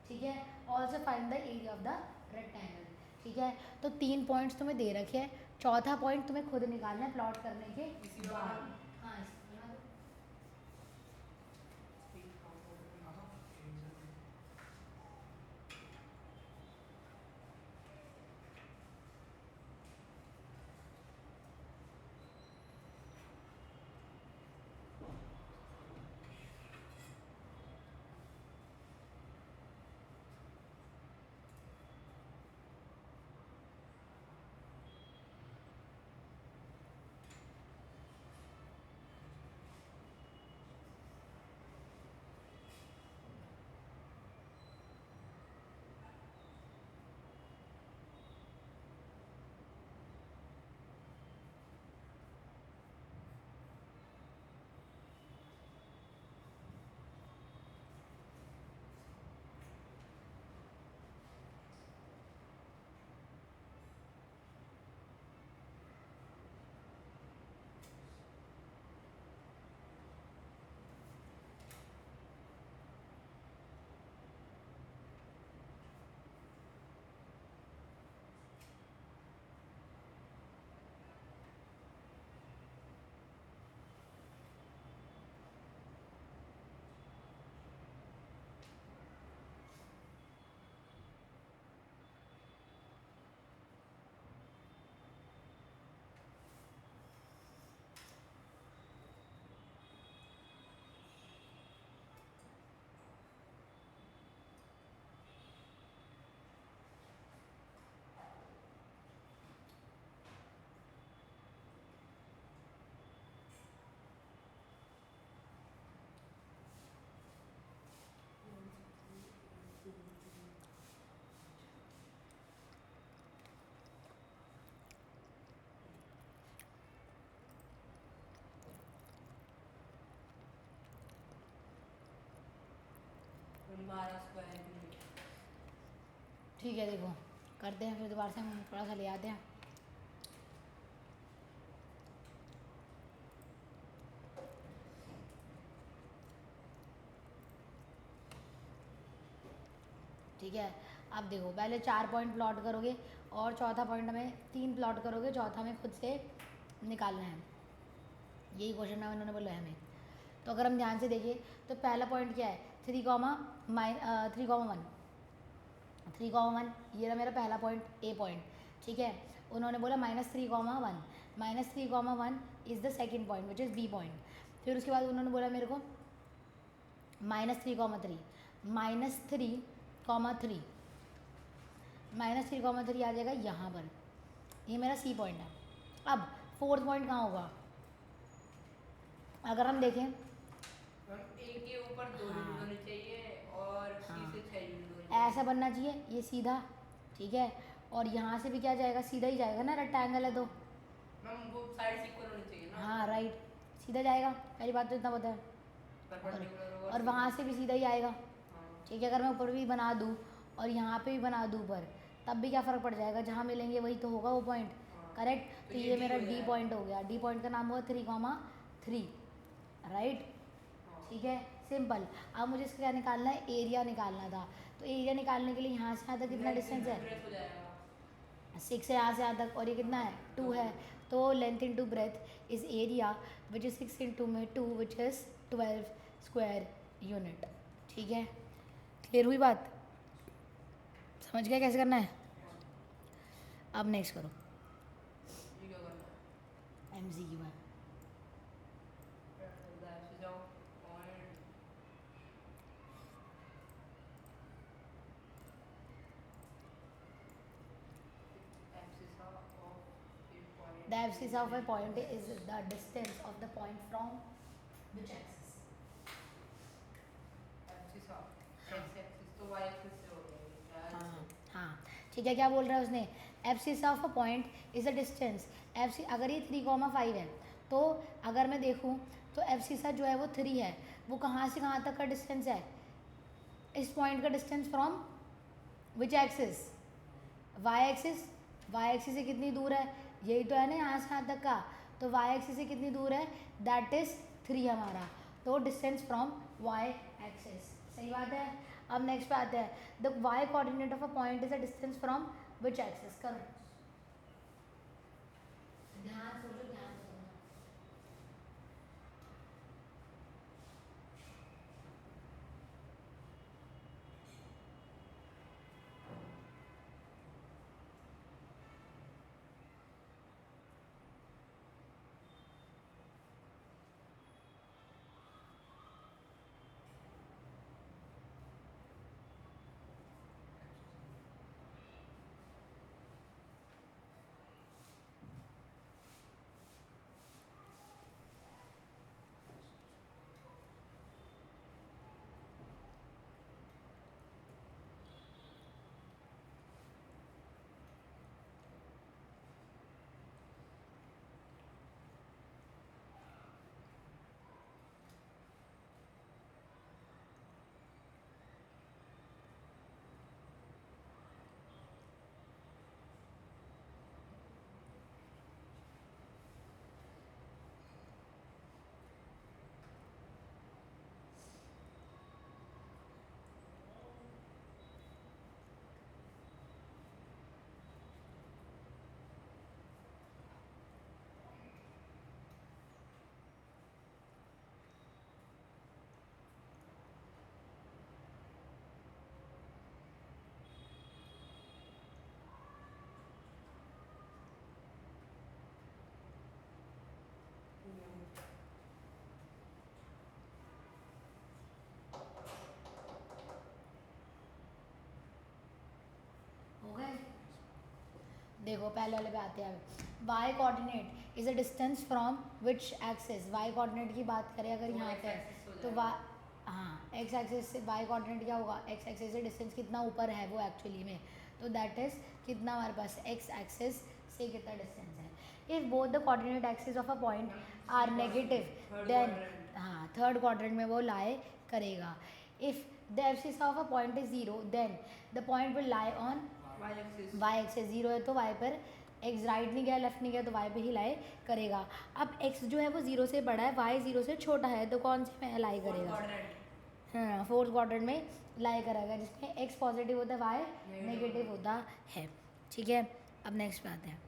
ठीक है, also find the area of the rectangle। ठीक है, तो 3 पॉइंट्स तुम्हें दे रखे हैं, चौथा पॉइंट तुम्हें खुद निकालना है प्लॉट करने के बाद। हाँ इसी बना दो। 12 स्क्वायर किलोमीटर। ठीक है, देखो करते हैं फिर दोबारा से, हम थोड़ा सा ले आते हैं। ठीक है, अब देखो पहले 4 पॉइंट प्लॉट करोगे और चौथा पॉइंट में 3 प्लॉट करोगे, चौथा में खुद से निकालना है। यही क्वेश्चन में उन्होंने बोला है हमें। तो अगर हम ध्यान से देखिए तो पहला पॉइंट क्या है, 3 कॉमा 1, 3,1 ये रहा मेरा पहला पॉइंट, ए पॉइंट। ठीक है, उन्होंने बोला -3,1, -3,1 is the second point which is B point. फिर उसके बाद उन्होंने बोला मेरे को -3,3, -3,3 -3,3 आ जाएगा यहाँ पर, ये मेरा सी पॉइंट है। अब फोर्थ पॉइंट कहाँ होगा, अगर हम देखें मैम ए के ऊपर 2 हाँ। यूनिट होने चाहिए और सी हाँ। से 6 यूनिट होने चाहिए। ऐसा बनना चाहिए, ये सीधा। ठीक है, और यहाँ से भी क्या जाएगा, सीधा ही जाएगा ना, रेक्टेंगल है तो। मैम वो साइड इक्वल होनी चाहिए ना। हाँ राइट, सीधा जाएगा, पहली बात तो इतना पता है। परपेंडिकुलर और वहाँ से भी सीधा ही आएगा। हाँ। ठीक है, अगर मैं ऊपर भी बना दूँ और यहाँ पे भी बना दूँ ऊपर, तब भी क्या फ़र्क पड़ जाएगा, जहाँ मिलेंगे वही तो होगा वो पॉइंट। हाँ। करेक्ट, तो तो ये ये D मेरा हो डी जाएगा। पॉइंट हो गया। डी पॉइंट का नाम हुआ 3,3, राइट। हाँ। ठीक है, सिंपल। अब मुझे इसका क्या निकालना है, एरिया निकालना था। तो एरिया निकालने के लिए यहाँ से यहाँ तक कितना डिस्टेंस है, ब्रेथ हो जाएगा। 6 है यहाँ से यहाँ तक, और ये कितना है 2 है। तो length into breadth is area which is 6 into में 2 विच इज़ 12 स्क्वायर यूनिट। ठीक है, क्लियर हुई बात, समझ गया कैसे करना है। अब नेक्स्ट करो ये क्या करना है? एमसी की बात। ऐसे जाओ point axis of A point. The axis of a point is the distance of the point from which axis? Axis of x axis तो वाई एक्सिस से हो गया। हाँ हाँ, ठीक है, क्या बोल रहा है उसने, abscess of a point is a distance. Abscess अगर ये 3,5 है तो अगर मैं देखूँ तो एब्सिसा जो है वो 3 है, वो कहाँ से कहाँ तक का डिस्टेंस है, इस पॉइंट का distance from which axis, y axis. Y axis से कितनी दूर है, यही तो है ना यहाँ से यहाँ तक का, तो वाई एक्सिस से कितनी दूर है, दैट इज़ 3 हमारा, तो डिस्टेंस फ्रॉम वाई एक्सिस। सही बात है। अब नेक्स्ट पे आते हैं, the y coordinate of a point is a distance from which axis. करो ध्यान सोचो, ध्यान से समझो। हो गए, देखो पहले वाले पे आते हैं। Y coordinate is a distance from which axis, y coordinate की बात करें अगर वो यहाँ x पे axis हो तो जाएगा। हाँ एक्स एक्सिस से वाई कोऑर्डिनेट क्या होगा, एक्स एक्सिस से डिस्टेंस कितना ऊपर है वो एक्चुअली में, तो दैट इज कितना हमारे पास एक्स एक्सिस से कितना डिस्टेंस है। If both the coordinate axis of a point are negative Third then quadrant। हाँ थर्ड क्वाड्रेंट में वो लाई करेगा। If the abscissa of a point is 0 then the point will lie on y axis y axis 0 है तो y पर x राइट नहीं गया लेफ्ट नहीं गया तो y पे ही लाई करेगा। अब x जो है वो 0 से बड़ा है, y 0 से छोटा है, तो कौन से में लाई करेगा? क्वाड्रेंट हाँ, फोर्थ क्वाड्रेंट में लाई करेगा, जिसमें x पॉजिटिव होता है, y नेगेटिव होता है। ठीक है, अब नेक्स्ट पे आते हैं।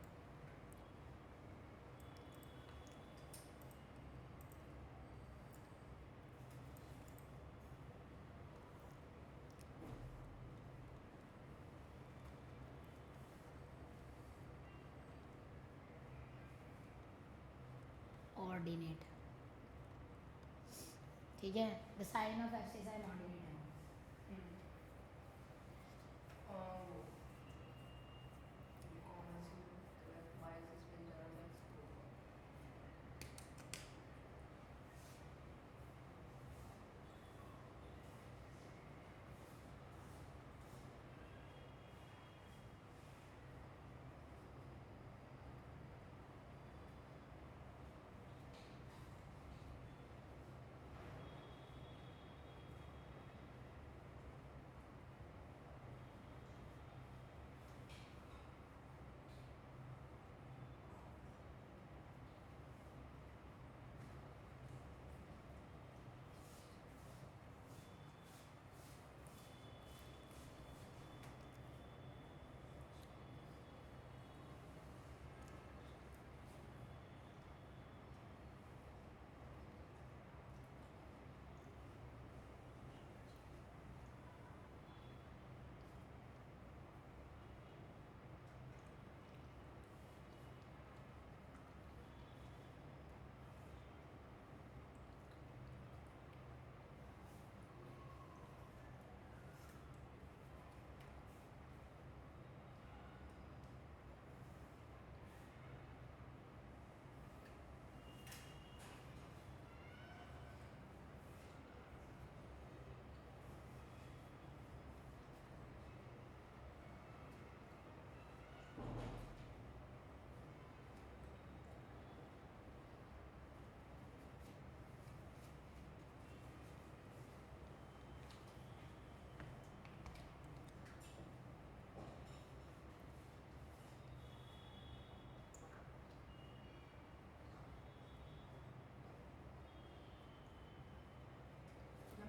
ऑर्डिनेट, ठीक है, the sign of abscissa and ordinate है। वो कौन सी y एक्सिस पे जाना है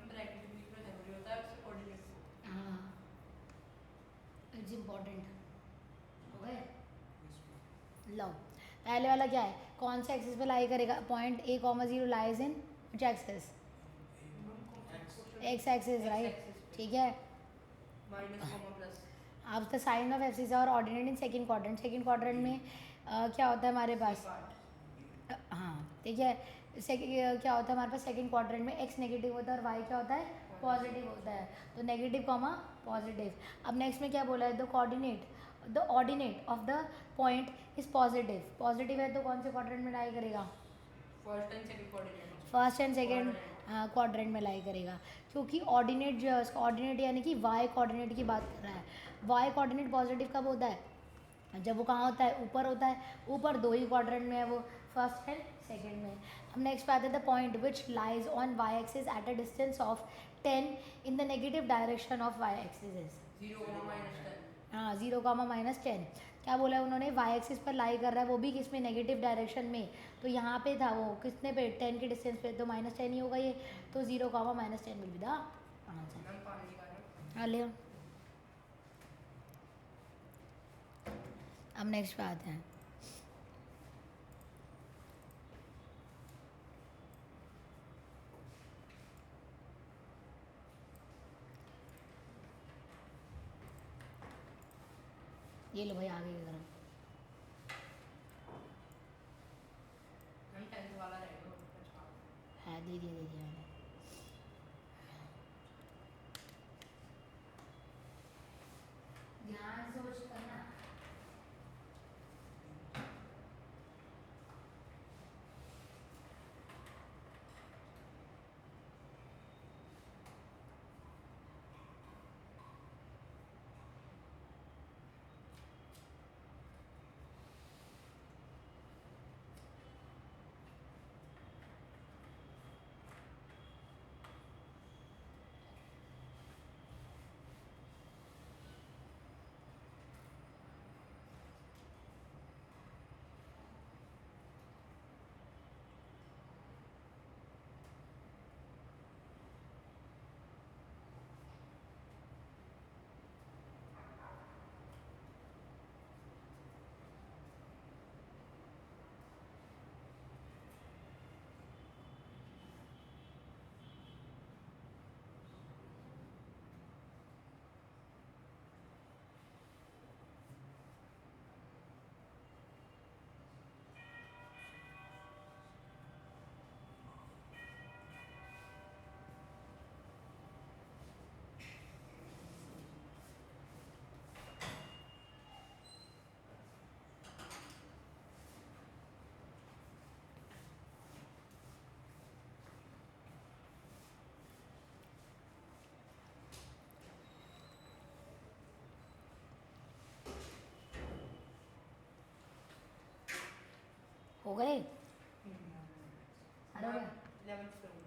ब्रैकेट भी इतना जरूरी होता है उससे कोऑर्डिनेट को हाँ, इट्स इम्पोर्टेंट। हो गए? लो, पहले वाला क्या है, कौन से एक्सिस पे लाई करेगा? Point a comma 0 lies in which axis? x axis, right. ठीक है, माइनस कॉमा प्लस अब द साइन ऑफ एब्सिस और ordinate in second quadrant. Second quadrant में क्या होता है हमारे पास? हाँ, ठीक है, क्या होता है हमारे पास सेकंड क्वाड्रेंट में? x नेगेटिव होता है और y क्या होता है? पॉजिटिव होता है, तो नेगेटिव कॉमा पॉजिटिव। अब नेक्स्ट में क्या बोला है? The ordinate of the point is positive. Positive है तो कौन से क्वाड्रेंट में लाई करेगा? First and second coordinate first and second quadrant में लाई करेगा, क्योंकि ऑर्डिनेट जो है उसका ऑर्डिनेट यानी कि y कोऑर्डिनेट की बात कर रहा है। y कोऑर्डिनेट पॉजिटिव कब होता है? जब वो कहाँ होता है? ऊपर होता है। ऊपर दो ही क्वाड्रेंट में है वो, फर्स्ट एंड सेकंड में। अब नेक्स्ट पे आते हैं the point which lies on y axis at a distance of 10 in the negative direction of y axis is 0 minus 10 हाँ 0 कामा माइनस 10। क्या बोला है उन्होंने? y एक्सिस पर लाई कर रहा है, वो भी किस में? नेगेटिव डायरेक्शन में। तो यहाँ पे था वो कितने पे? 10 के डिस्टेंस पे, तो माइनस 10 ही होगा ये, तो 0 comma minus 10 will be the answer. Ma'am पानी का है हाँ ले आओ। अब नेक्स्ट पे आते हैं। ये लो भाई आगे की तरफ। हम 10th वाला रहेगा अच्छा है, दे दिया मैंने। ध्यान से कुछ करना। हो गए सारे हो गए 11th करूँ -2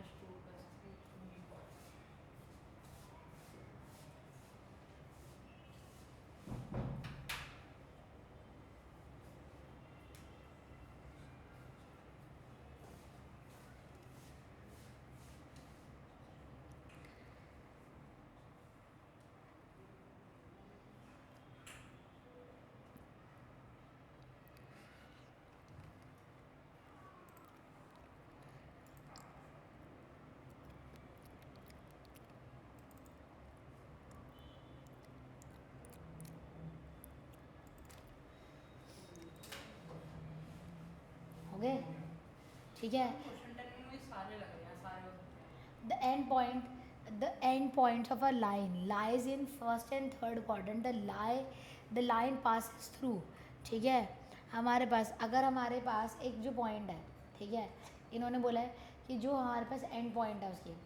+ 3 हो गए ठीक है क्वेश्चन 10 में मुझे सारे लग रहे हैं सारे हो सकते हैं the end points of a line lies in first and third quadrant the line passes through ठीक है हमारे पास अगर हमारे पास एक जो पॉइंट है ठीक है इन्होंने बोला है कि जो हमारे पास एंड पॉइंट है उसकी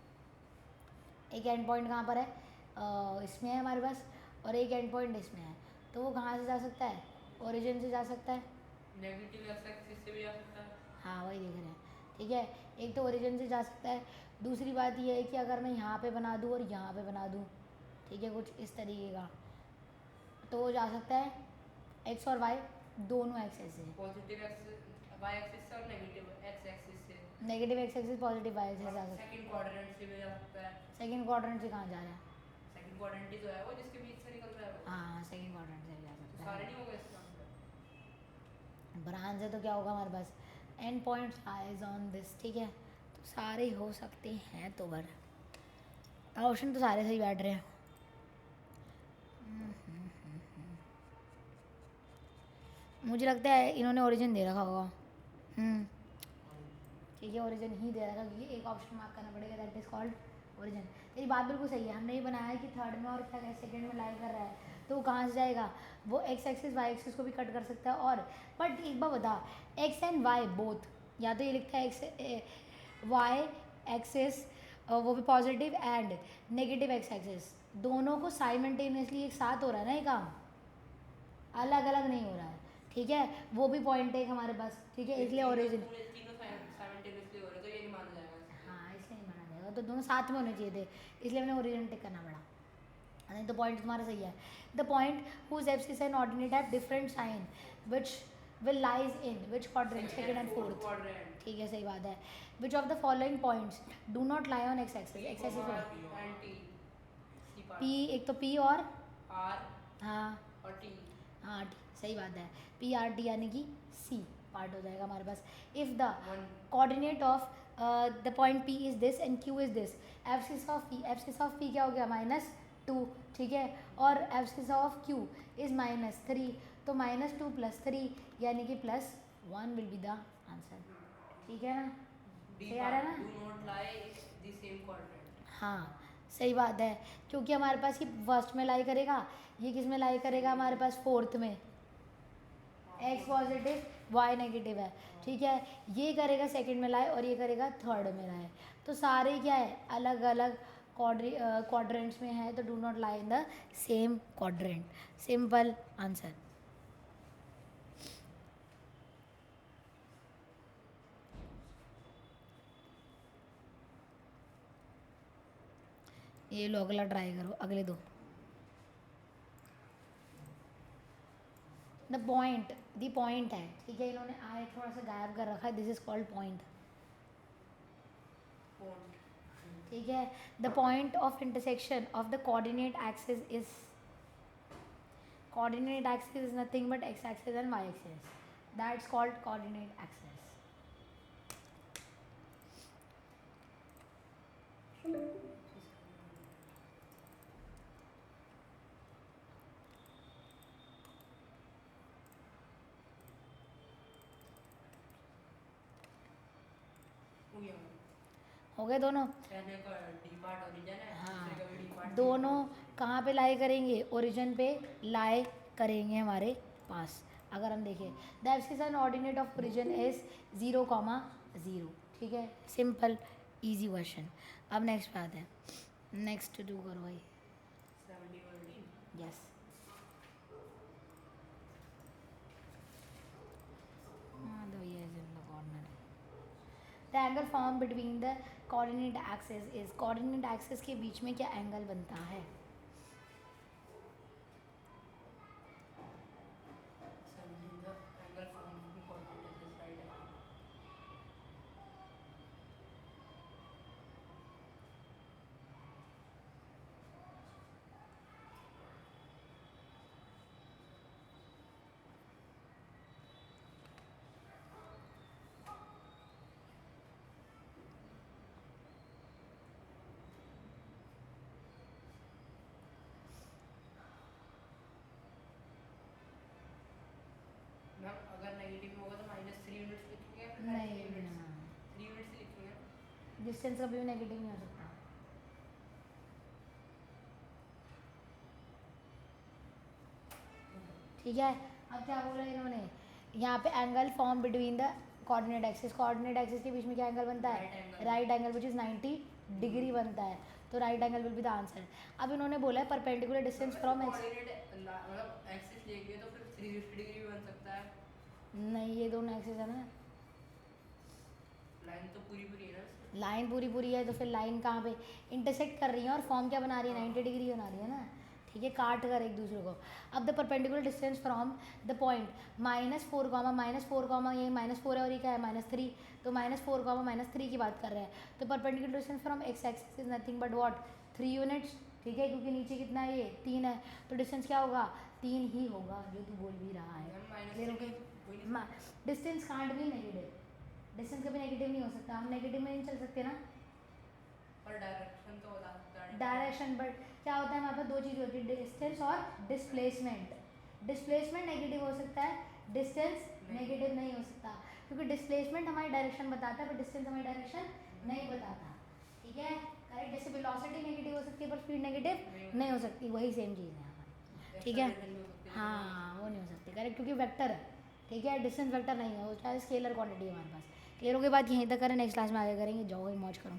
एक एंड पॉइंट कहाँ पर है इसमें है हमारे पास और एक एंड पॉइंट इसमें है तो वो कहाँ से जा सकता है ओरिजिन से जा सकता है नेगेटिव एक्स एक्सिस से भी आ सकता है हाँ वही देख रहे हैं ठीक है एक तो ओरिजिन से जा सकता है दूसरी बात ये है कि अगर मैं यहाँ पे बना दूँ और यहाँ पे बना दूँ ठीक है कुछ इस तरीके का तो वो जा सकता है एक्स और वाई दोनों एक्सेस से पॉजिटिव एक्स वाई एक्सिस से और नेगेटिव एक्स एक्सिस से negative x axis positive y axis जा सकता है सेकंड क्वाड्रेंट से भी जा सकता है सेकेंड क्वाड्रेंट से कहाँ जा रहा है सेकंड क्वाड्रेंट ही तो है वो जिसके बीच से निकल रहा है वो हाँ सेकेंड क्वाड्रेंट से भी जा तो सकता सारे है नहीं हो गए इसका आंसर ब्रांच है तो क्या होगा हमारे पास end points eyes on this ठीक है तो सारे हो सकते हैं तो बर ऑप्शन तो सारे सही बैठ रहे हैं मुझे लगता है इन्होंने ओरिजिन दे रखा होगा ठीक है ओरिजिन ही दे रखा क्योंकि एक ऑप्शन मार्क करना पड़ेगा दैट इज कॉल्ड ओरिजिन तेरी बात बिल्कुल सही है हमने ये बनाया है कि थर्ड में और क्या सेकंड में लाई कर रहा है तो वो कहाँ से जाएगा वो एक्स एक्सिस वाई एक्सिस को भी कट कर सकता है और बट एक बार बता एक्स एंड वाई बोथ या तो ये लिखता है एक्स वाई एक्सिस वो भी positive and negative x axis दोनों को साइमल्टेनियसली एक साथ हो रहा है ना ये काम अलग अलग नहीं हो रहा है ठीक है वो भी पॉइंट है हमारे पास ठीक है इसलिए ओरिजिन पूरे तीनों साइमल्टेनियसली हो रहे तो ये नहीं माना जाएगा हाँ इसलिए नहीं माना जाएगा तो दोनों साथ में होने चाहिए थे इसलिए हमने ओरिजिन टिक करना पड़ा नहीं तो पॉइंट तुम्हारा सही है the point whose abscissa and ordinate have different sign which will lies in which quadrant second and fourth quadrant ठीक है सही बात है which of the following points do not lie on x axis x axis and T C part P एक तो पी और आर हाँ और टी हाँ टी सही बात है पी आर टी यानी कि सी पार्ट हो जाएगा हमारे पास if the one coordinate of the point P is this and Q is this abscissa of P क्या हो गया -2 ठीक है और एब्सिस ऑफ क्यू इज -3 तो -2 + 3 यानी कि +1 विल बी द आंसर ठीक है ना डी सही आ रहा है ना do not lie the same quadrant हाँ सही बात है क्योंकि हमारे पास ये फर्स्ट में लाई करेगा ये किस में लाई करेगा हमारे पास फोर्थ में एक्स पॉजिटिव वाई नेगेटिव है ठीक है ये करेगा सेकंड में लाई और ये करेगा थर्ड में लाई तो सारे क्या है अलग अलग क्वाड्रेंट्स में है तो do not lie in the same quadrant simple answer ये लो अगला ट्राई करो अगले दो द पॉइंट है, ठीक है, इन्होंने आए थोड़ा सा गायब कर रखा है, this is called point, point ठीक है। The point of intersection of the coordinate axis is, coordinate axis is nothing but x axis and y axis, that's called coordinate axis. हो गया हो गए दोनों? पहले का डी पार्ट ओरिजिन है, हाँ, दूसरे का भी डी पार्ट दोनों कहाँ पे लाई करेंगे? ओरिजिन पे लाई करेंगे हमारे पास। अगर हम देखें the axis and ordinate of origin is 0,0, ठीक है, सिंपल इजी क्वेश्चन। अब नेक्स्ट पे आते हैं, नेक्स्ट डू करो भाई। 70 yes, the angle form between the coordinate axis is, coordinate axis के बीच में क्या एंगल बनता है? एंगल फॉर्म भी coordinate is right angle. Ma'am अगर नेगेटिव होगा तो -3 यूनिट्स लिखेंगे, फिर नहीं, 3 यूनिट्स लिखेंगे। डिस्टेंस कभी भी नेगेटिव नहीं हो सकता। ठीक है, अब क्या बोला इन्होंने, यहाँ पे angle form between the coordinate axis, coordinate axis के बीच में क्या एंगल बनता है? Right angle. Right angle which is 90 degree बनता है, तो right angle will be the answer. अब इन्होंने बोला है perpendicular distance from x, coordinate मतलब एक्सिस लेंगे तो फिर 360 डिग्री भी बन सकता है। नहीं ये दोनों एक्सिस है ना, लाइन तो पूरी पूरी है ना इसमें। लाइन पूरी पूरी है तो फिर लाइन कहाँ पे इंटरसेक्ट कर रही है और फॉर्म क्या बना रही है? 90 डिग्री बना रही है ना, ठीक है, काट कर एक दूसरे को। अब the perpendicular distance from the point -4 ये -4 है और ये क्या है? -3, तो -4 -3 की बात कर रहे हैं, तो perpendicular distance from x axis is nothing but what? 3 units, ठीक है, क्योंकि नीचे कितना है? ये 3 है, तो डिस्टेंस क्या होगा? 3 ही होगा, जो तू बोल भी रहा है। डिस्टेंस कांट भी नेगेटिव, डिस्टेंस कभी नेगेटिव नहीं हो सकता, हम नेगेटिव में नहीं चल सकते ना, पर डायरेक्शन तो बता सकता है। डायरेक्शन, बट क्या होता है हमारे पास? दो चीज़ होती है, डिस्टेंस और डिस्प्लेसमेंट। डिस्प्लेसमेंट नेगेटिव हो सकता है, डिस्टेंस नेगेटिव नहीं हो सकता, क्योंकि डिस्प्लेसमेंट हमारी डायरेक्शन बताता है पर डिस्टेंस हमारी डायरेक्शन नहीं बताता, ठीक है, करेक्ट। जैसे वेलोसिटी नेगेटिव हो सकती है पर स्पीड नेगेटिव नहीं हो सकती, वही सेम चीज़ है हमारी, ठीक है, हाँ वो नहीं हो सकती, करेक्ट, क्योंकि वेक्टर है, ठीक है, डिस्टेंस वेक्टर नहीं है, वो क्या है? स्केलर क्वांटिटी है हमारे पास। क्लियर हो गई बात? यहीं तक करें, नेक्स्ट क्लास में आगे करेंगे, जाओ मौज करो।